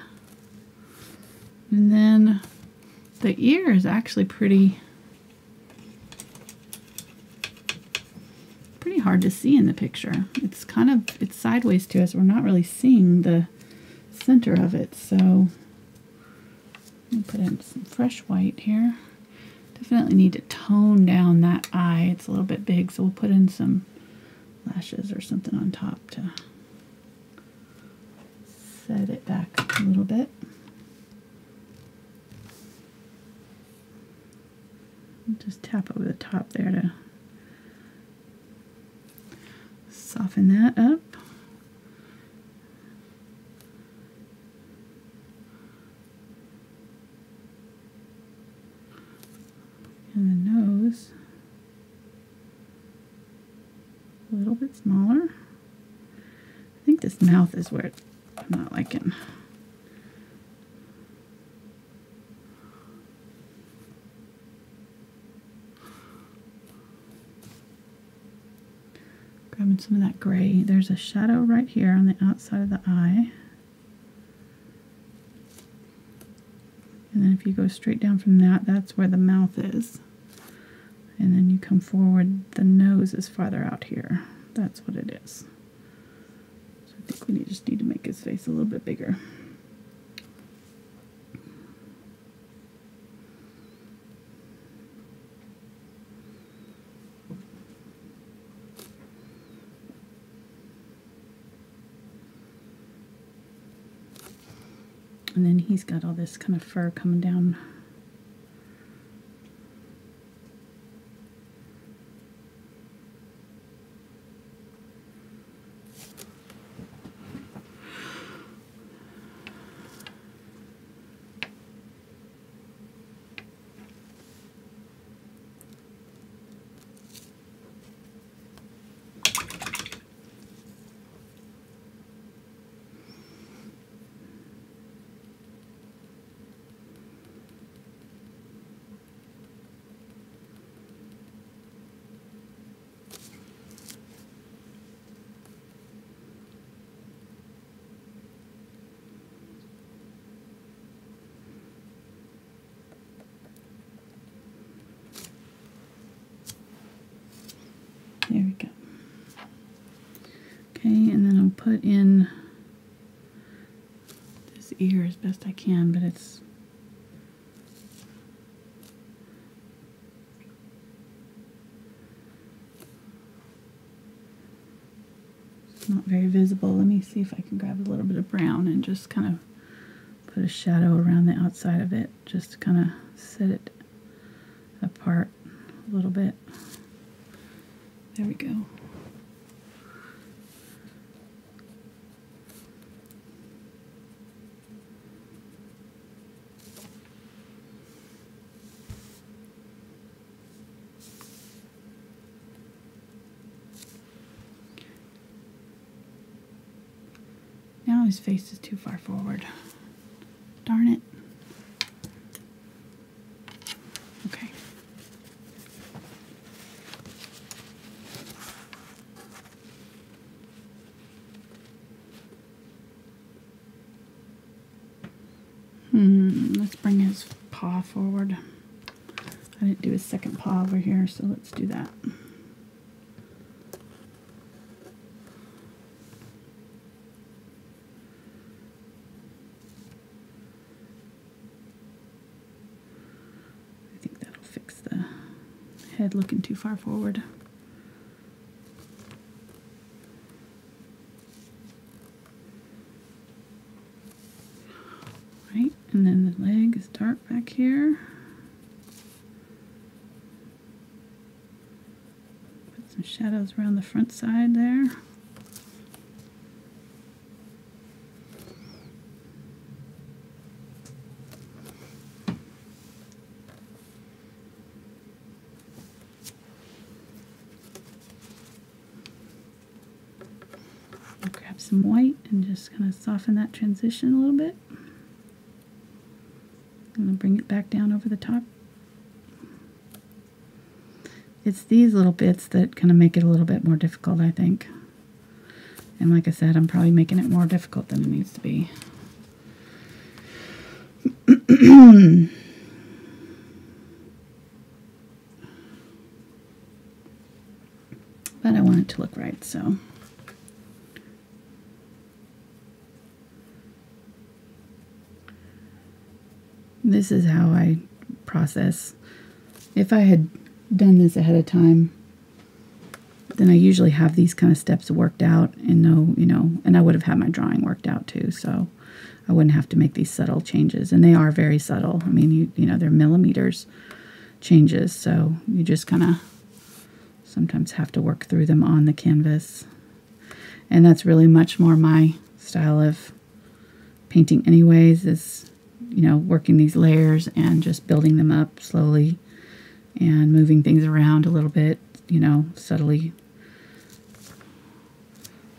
And then the ear is actually pretty hard to see in the picture. It's sideways to us. We're not really seeing the center of it, so I'll put in some fresh white here. Definitely need to tone down that eye. It's a little bit big, so we'll put in some lashes or something on top to set it back a little bit. Just tap over the top there to soften that up. And the nose a little bit smaller. I think this mouth is where I'm not liking. Grabbing some of that gray. There's a shadow right here on the outside of the eye. And then if you go straight down from that, that's where the mouth is. And then you come forward, the nose is farther out here. That's what it is. So I think we just need to make his face a little bit bigger. And then he's got all this kind of fur coming down. There we go. Okay, and then I'll put in this ear as best I can, but it's not very visible. Let me see if I can grab a little bit of brown and just kind of put a shadow around the outside of it, just to kind of set it apart a little bit. There we go. Now his face is too far forward. Darn it. Okay. Let's bring his paw forward. I didn't do his second paw over here, so let's do that. head looking too far forward. Right, and then the leg is dark back here. Put some shadows around the front side there. Grab some white and just kind of soften that transition a little bit. I'm going to bring it back down over the top. It's these little bits that kind of make it a little bit more difficult, I think. And like I said, I'm probably making it more difficult than it needs to be. But I want it to look right, so. This is how I process. If I had done this ahead of time, then I usually have these kind of steps worked out and know, you know, and I would have had my drawing worked out too, so I wouldn't have to make these subtle changes. And they are very subtle. I mean, you know, they're millimeters changes, so you just kind of sometimes have to work through them on the canvas. And that's really much more my style of painting anyways, is, you know, working these layers and just building them up slowly and moving things around a little bit, you know, subtly,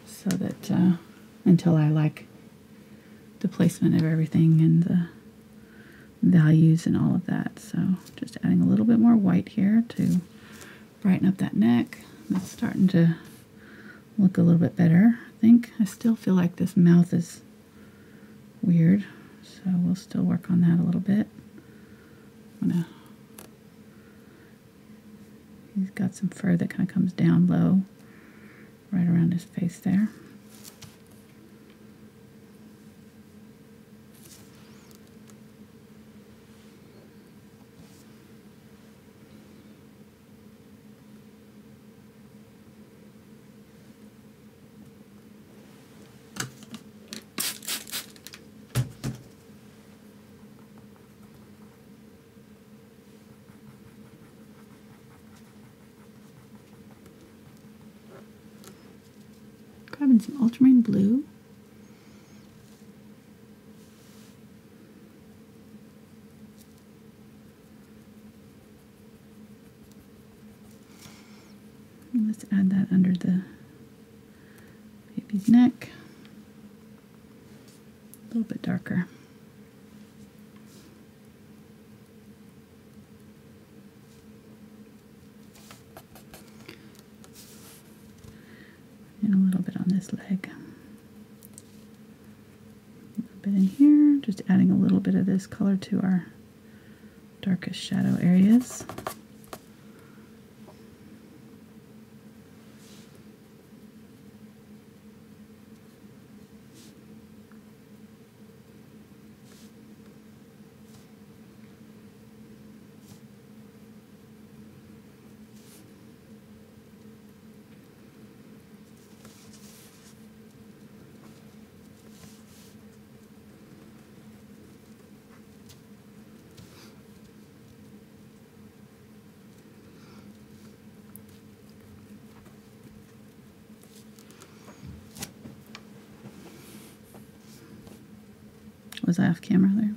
so that until I like the placement of everything and the values and all of that. So just adding a little bit more white here to brighten up that neck. It's starting to look a little bit better, I think. I still feel like this mouth is weird, so we'll still work on that a little bit. He's got some fur that kind of comes down low right around his face there. Grabbing some Ultramarine Blue. And let's add that under the baby's neck. A little bit darker. And a little bit on this leg. A little bit in here, just adding a little bit of this color to our darkest shadow areas. Was I off camera there?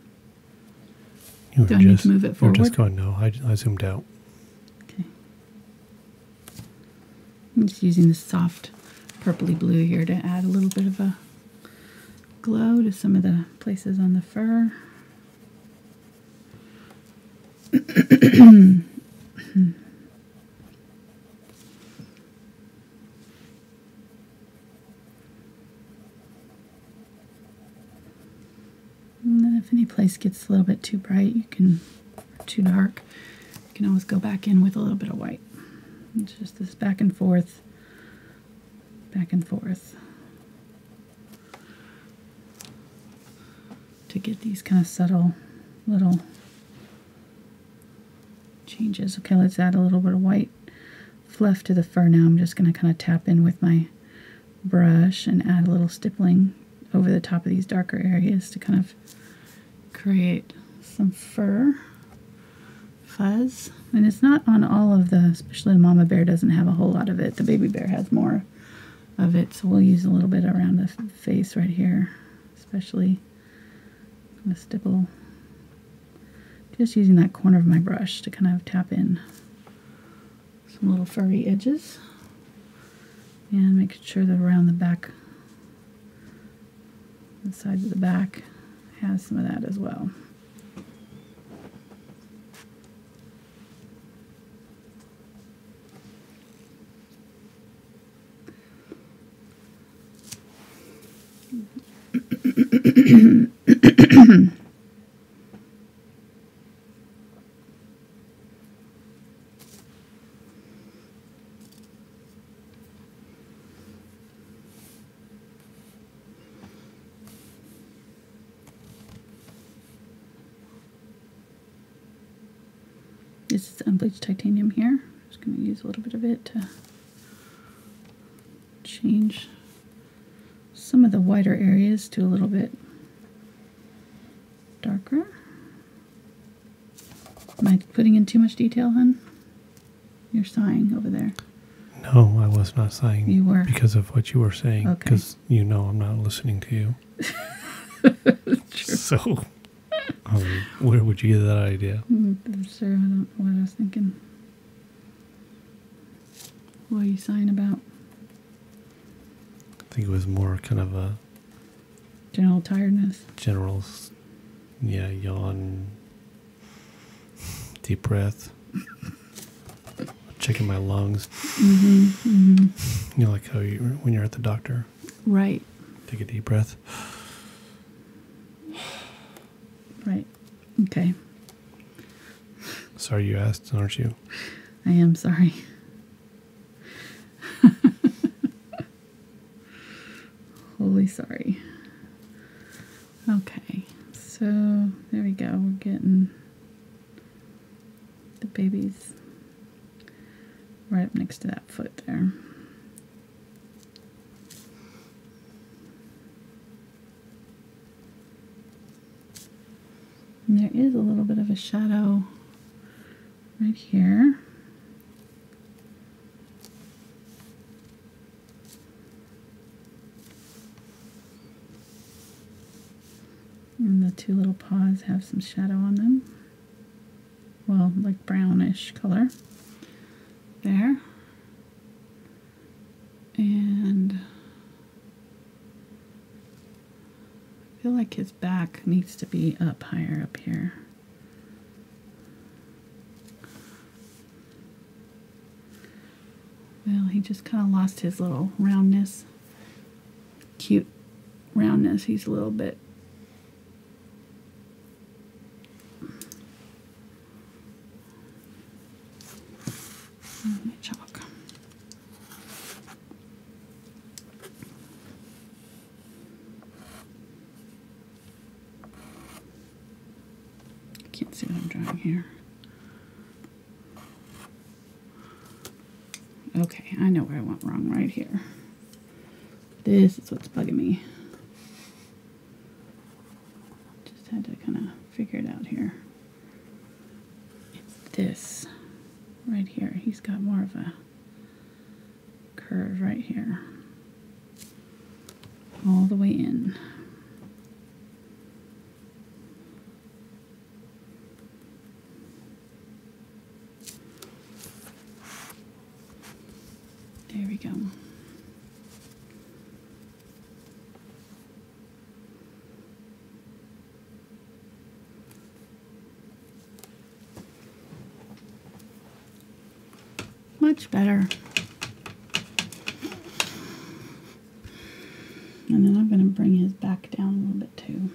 Do I need to move it forward? You're just going, no, I zoomed out. Okay. I'm just using this soft purpley blue here to add a little bit of a glow to some of the places on the fur. And then if any place gets a little bit too bright, or too dark, you can always go back in with a little bit of white. It's just this back and forth, to get these kind of subtle little changes. Okay, let's add a little bit of white fluff to the fur now. I'm just going to kind of tap in with my brush and add a little stippling over the top of these darker areas to kind of create some fur fuzz. And it's not on all of the, especially the mama bear doesn't have a whole lot of it. The baby bear has more of it, so we'll use a little bit around the face right here, especially the stipple. Just using that corner of my brush to kind of tap in some little furry edges and make sure that around the back, the sides of the back has some of that as well. This is unbleached titanium here. I'm just going to use a little bit of it to change some of the whiter areas to a little bit darker. Am I putting in too much detail, hun? You're sighing over there. No, I was not sighing. You were. Because of what you were saying. Okay. Because you know I'm not listening to you. True. So, where would you get that idea? I'm sure I don't know what I was thinking. What are you sighing about? I think it was more kind of a General tiredness. general, yeah, yawn, deep breath, checking my lungs. You know, like how you, when you're at the doctor, Right. take a deep breath. Right. Okay. Sorry you asked, aren't you? I am sorry. Holy sorry. Okay. So there we go. We're getting the babies right up next to that foot there. And there is a little bit of a shadow right here. And the two little paws have some shadow on them. Well, like brownish color there. And I feel like his back needs to be up higher up here. Well, he just kind of lost his little roundness. Cute roundness. He's a little bit. My chalk. Can't see what I'm drawing here. Okay, I know where I went wrong right here. This is what's bugging me. Just had to kind of figure it out here. It's this right here. He's got more of a curve right here. All the way in. There we go. Much better. And then I'm going to bring his back down a little bit too.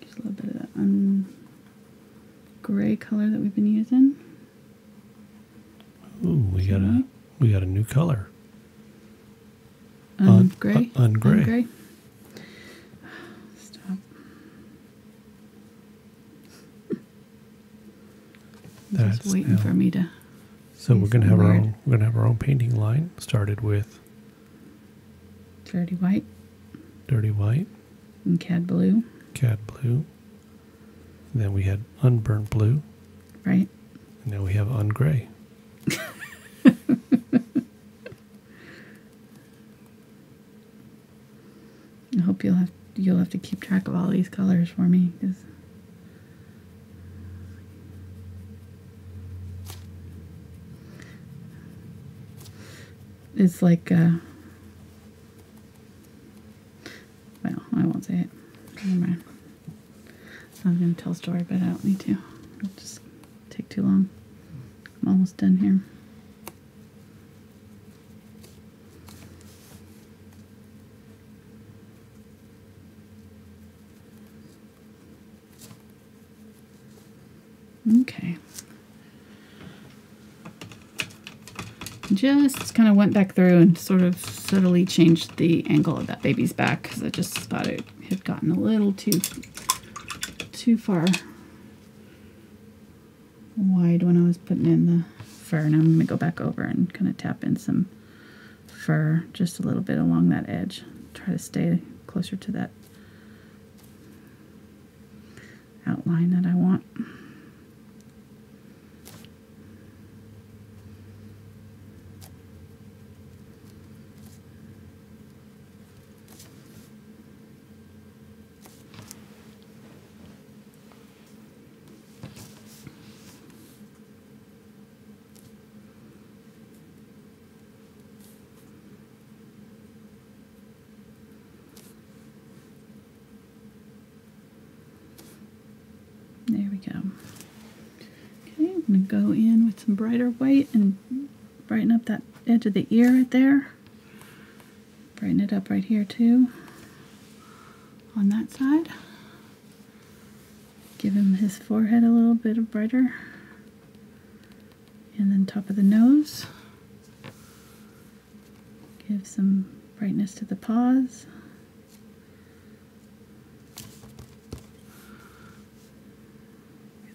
Just a little bit of that gray color that we've been using. Ooh, we got a new color. Gray. Ungray. Gray. Just waiting for me to. So we're gonna have our own painting line. Started with dirty white and cad blue. Then we had unburnt blue. Right. And now we have ungray. I hope you'll have to keep track of all these colors for me, because it's like well, I won't say it. Never mind. I was going to tell a story, but I don't need to. It'll just take too long. I'm almost done here. Okay. Just kind of went back through and sort of subtly changed the angle of that baby's back, because I just thought it had gotten a little too far wide when I was putting in the fur. And I'm going to go back over and kind of tap in some fur just a little bit along that edge. Try to stay closer to that outline that I want. There we go. Okay, I'm going to go in with some brighter white and brighten up that edge of the ear right there. Brighten it up right here too, on that side. Give him his forehead a little bit of brighter. And then top of the nose. Give some brightness to the paws.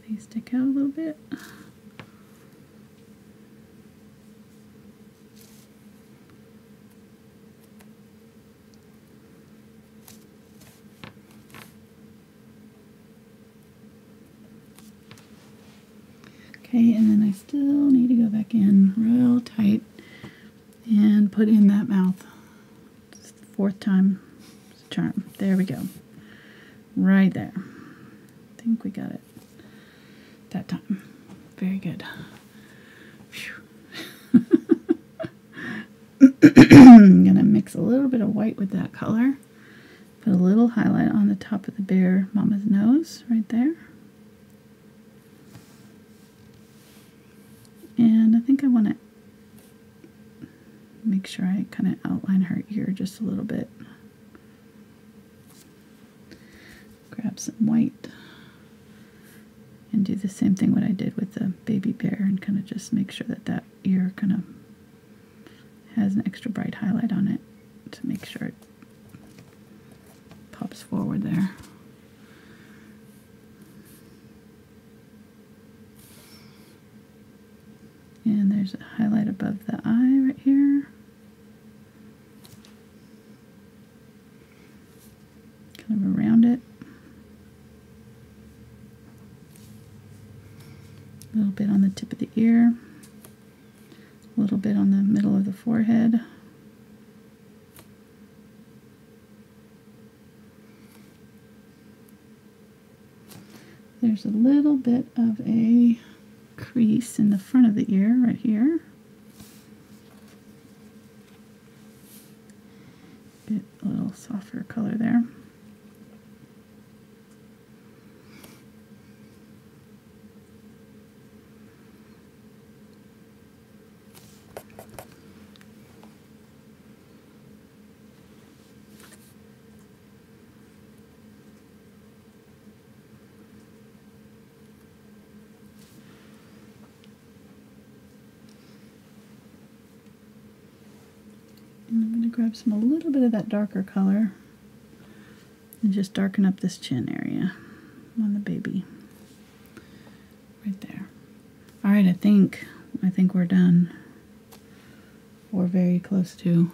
These stick out a little bit. Okay, and then I still need to go back in real tight and put in that mouth. It's the fourth time charm. There we go. Right there. I think we got it that time. Very good. I'm going to mix a little bit of white with that color. Put a little highlight on the top of the bear mama's nose right there. And I think I want to make sure I kind of outline her ear just a little bit. Grab some white and do the same thing what I did with the baby bear, and kind of just make sure that that ear kind of has an extra bright highlight on it to make sure it pops forward there. And there's a highlight above the eye right here. Kind of around it. A little bit on the tip of the ear. A little bit on the middle of the forehead. There's a little bit of a crease in the front of the ear right here. Get a little softer color there. And I'm going to grab a little bit of that darker color and just darken up this chin area on the baby. Right there. right, I think we're done. We're very close to.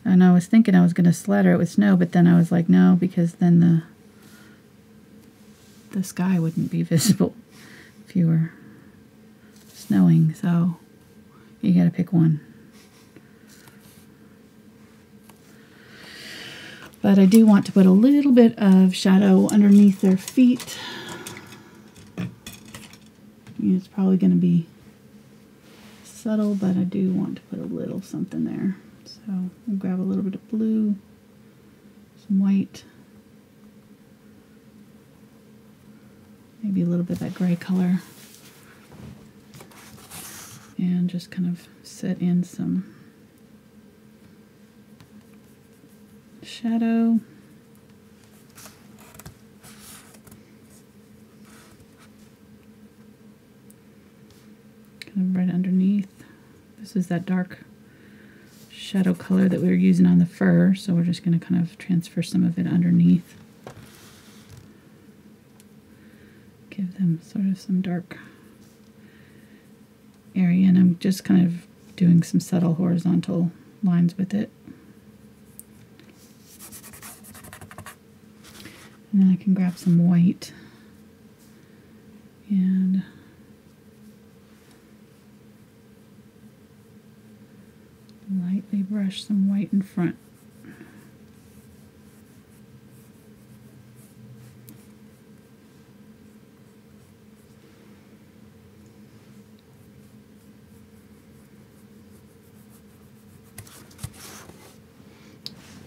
And I was thinking I was going to slather it with snow, but then I was like, no, because then the sky wouldn't be visible if you were snowing. So you got to pick one. But I do want to put a little bit of shadow underneath their feet. It's probably going to be subtle, but I do want to put a little something there. So we'll grab a little bit of blue, some white, maybe a little bit of that gray color, and just kind of set in some shadow. Kind of right underneath. This is that dark shadow color that we were using on the fur, so we're just going to kind of transfer some of it underneath. Give them sort of some dark area, and I'm just kind of doing some subtle horizontal lines with it. And then I can grab some white and lightly brush some white in front.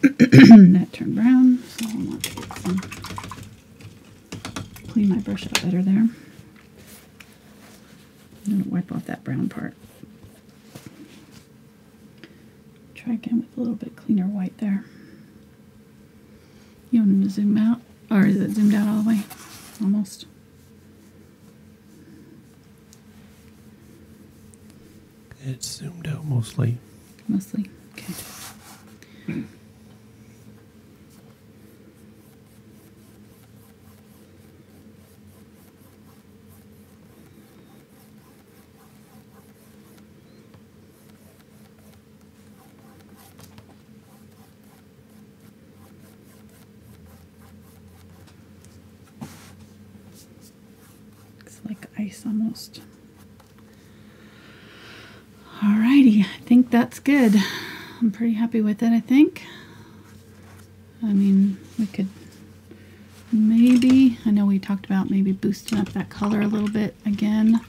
That turned brown, so I want to get some, clean my brush out better there. I'm going to wipe off that brown part. Try again with a little bit cleaner white there. You want them to zoom out? Or is it zoomed out all the way? Almost. It's zoomed out mostly. Mostly? Okay. Like ice almost. Alrighty, I think that's good. I'm pretty happy with it, I think. I mean, we could maybe, I know we talked about maybe boosting up that color a little bit again.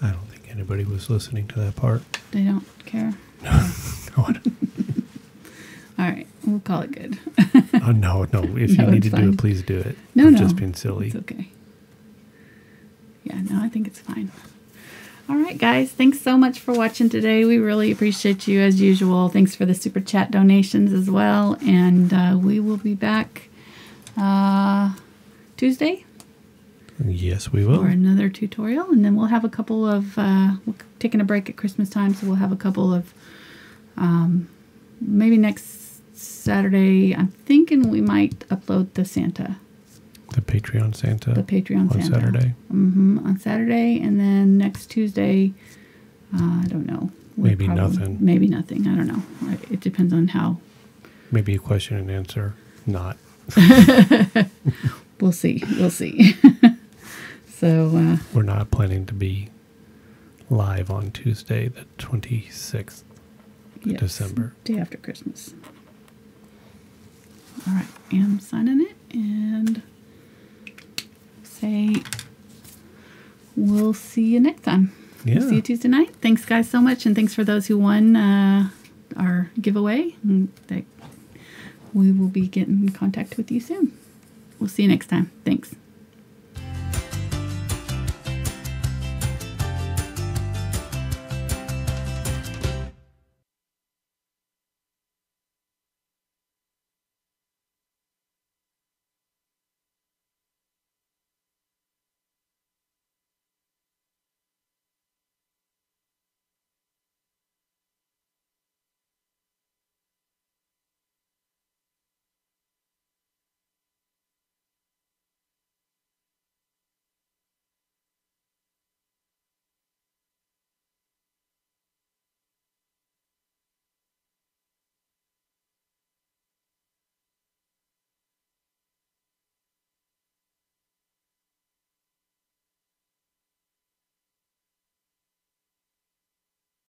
I don't think anybody was listening to that part. They don't care. Alright, we'll call it good. Oh, no. If you need to do it, please do it. No, I'm no. just being silly. It's okay. Yeah, no, I think it's fine. All right, guys. Thanks so much for watching today. We really appreciate you as usual. Thanks for the super chat donations as well. And we will be back Tuesday. Yes, we will. For another tutorial. And then we'll have a couple of, we're taking a break at Christmas time, so we'll have a couple of, maybe next Saturday, I'm thinking we might upload the Santa. The Patreon Santa. The Patreon on Santa. Saturday. On Saturday, and then next Tuesday, I don't know. Maybe nothing. Maybe nothing. I don't know. It depends on how. Maybe a question and answer. Not. We'll see. We'll see. So. We're not planning to be live on Tuesday, the 26th of December. Day after Christmas. All right. I'm signing it and say we'll see you next time. Yeah. We'll see you Tuesday night. Thanks, guys, so much. And thanks for those who won our giveaway. We will be getting in contact with you soon. We'll see you next time. Thanks.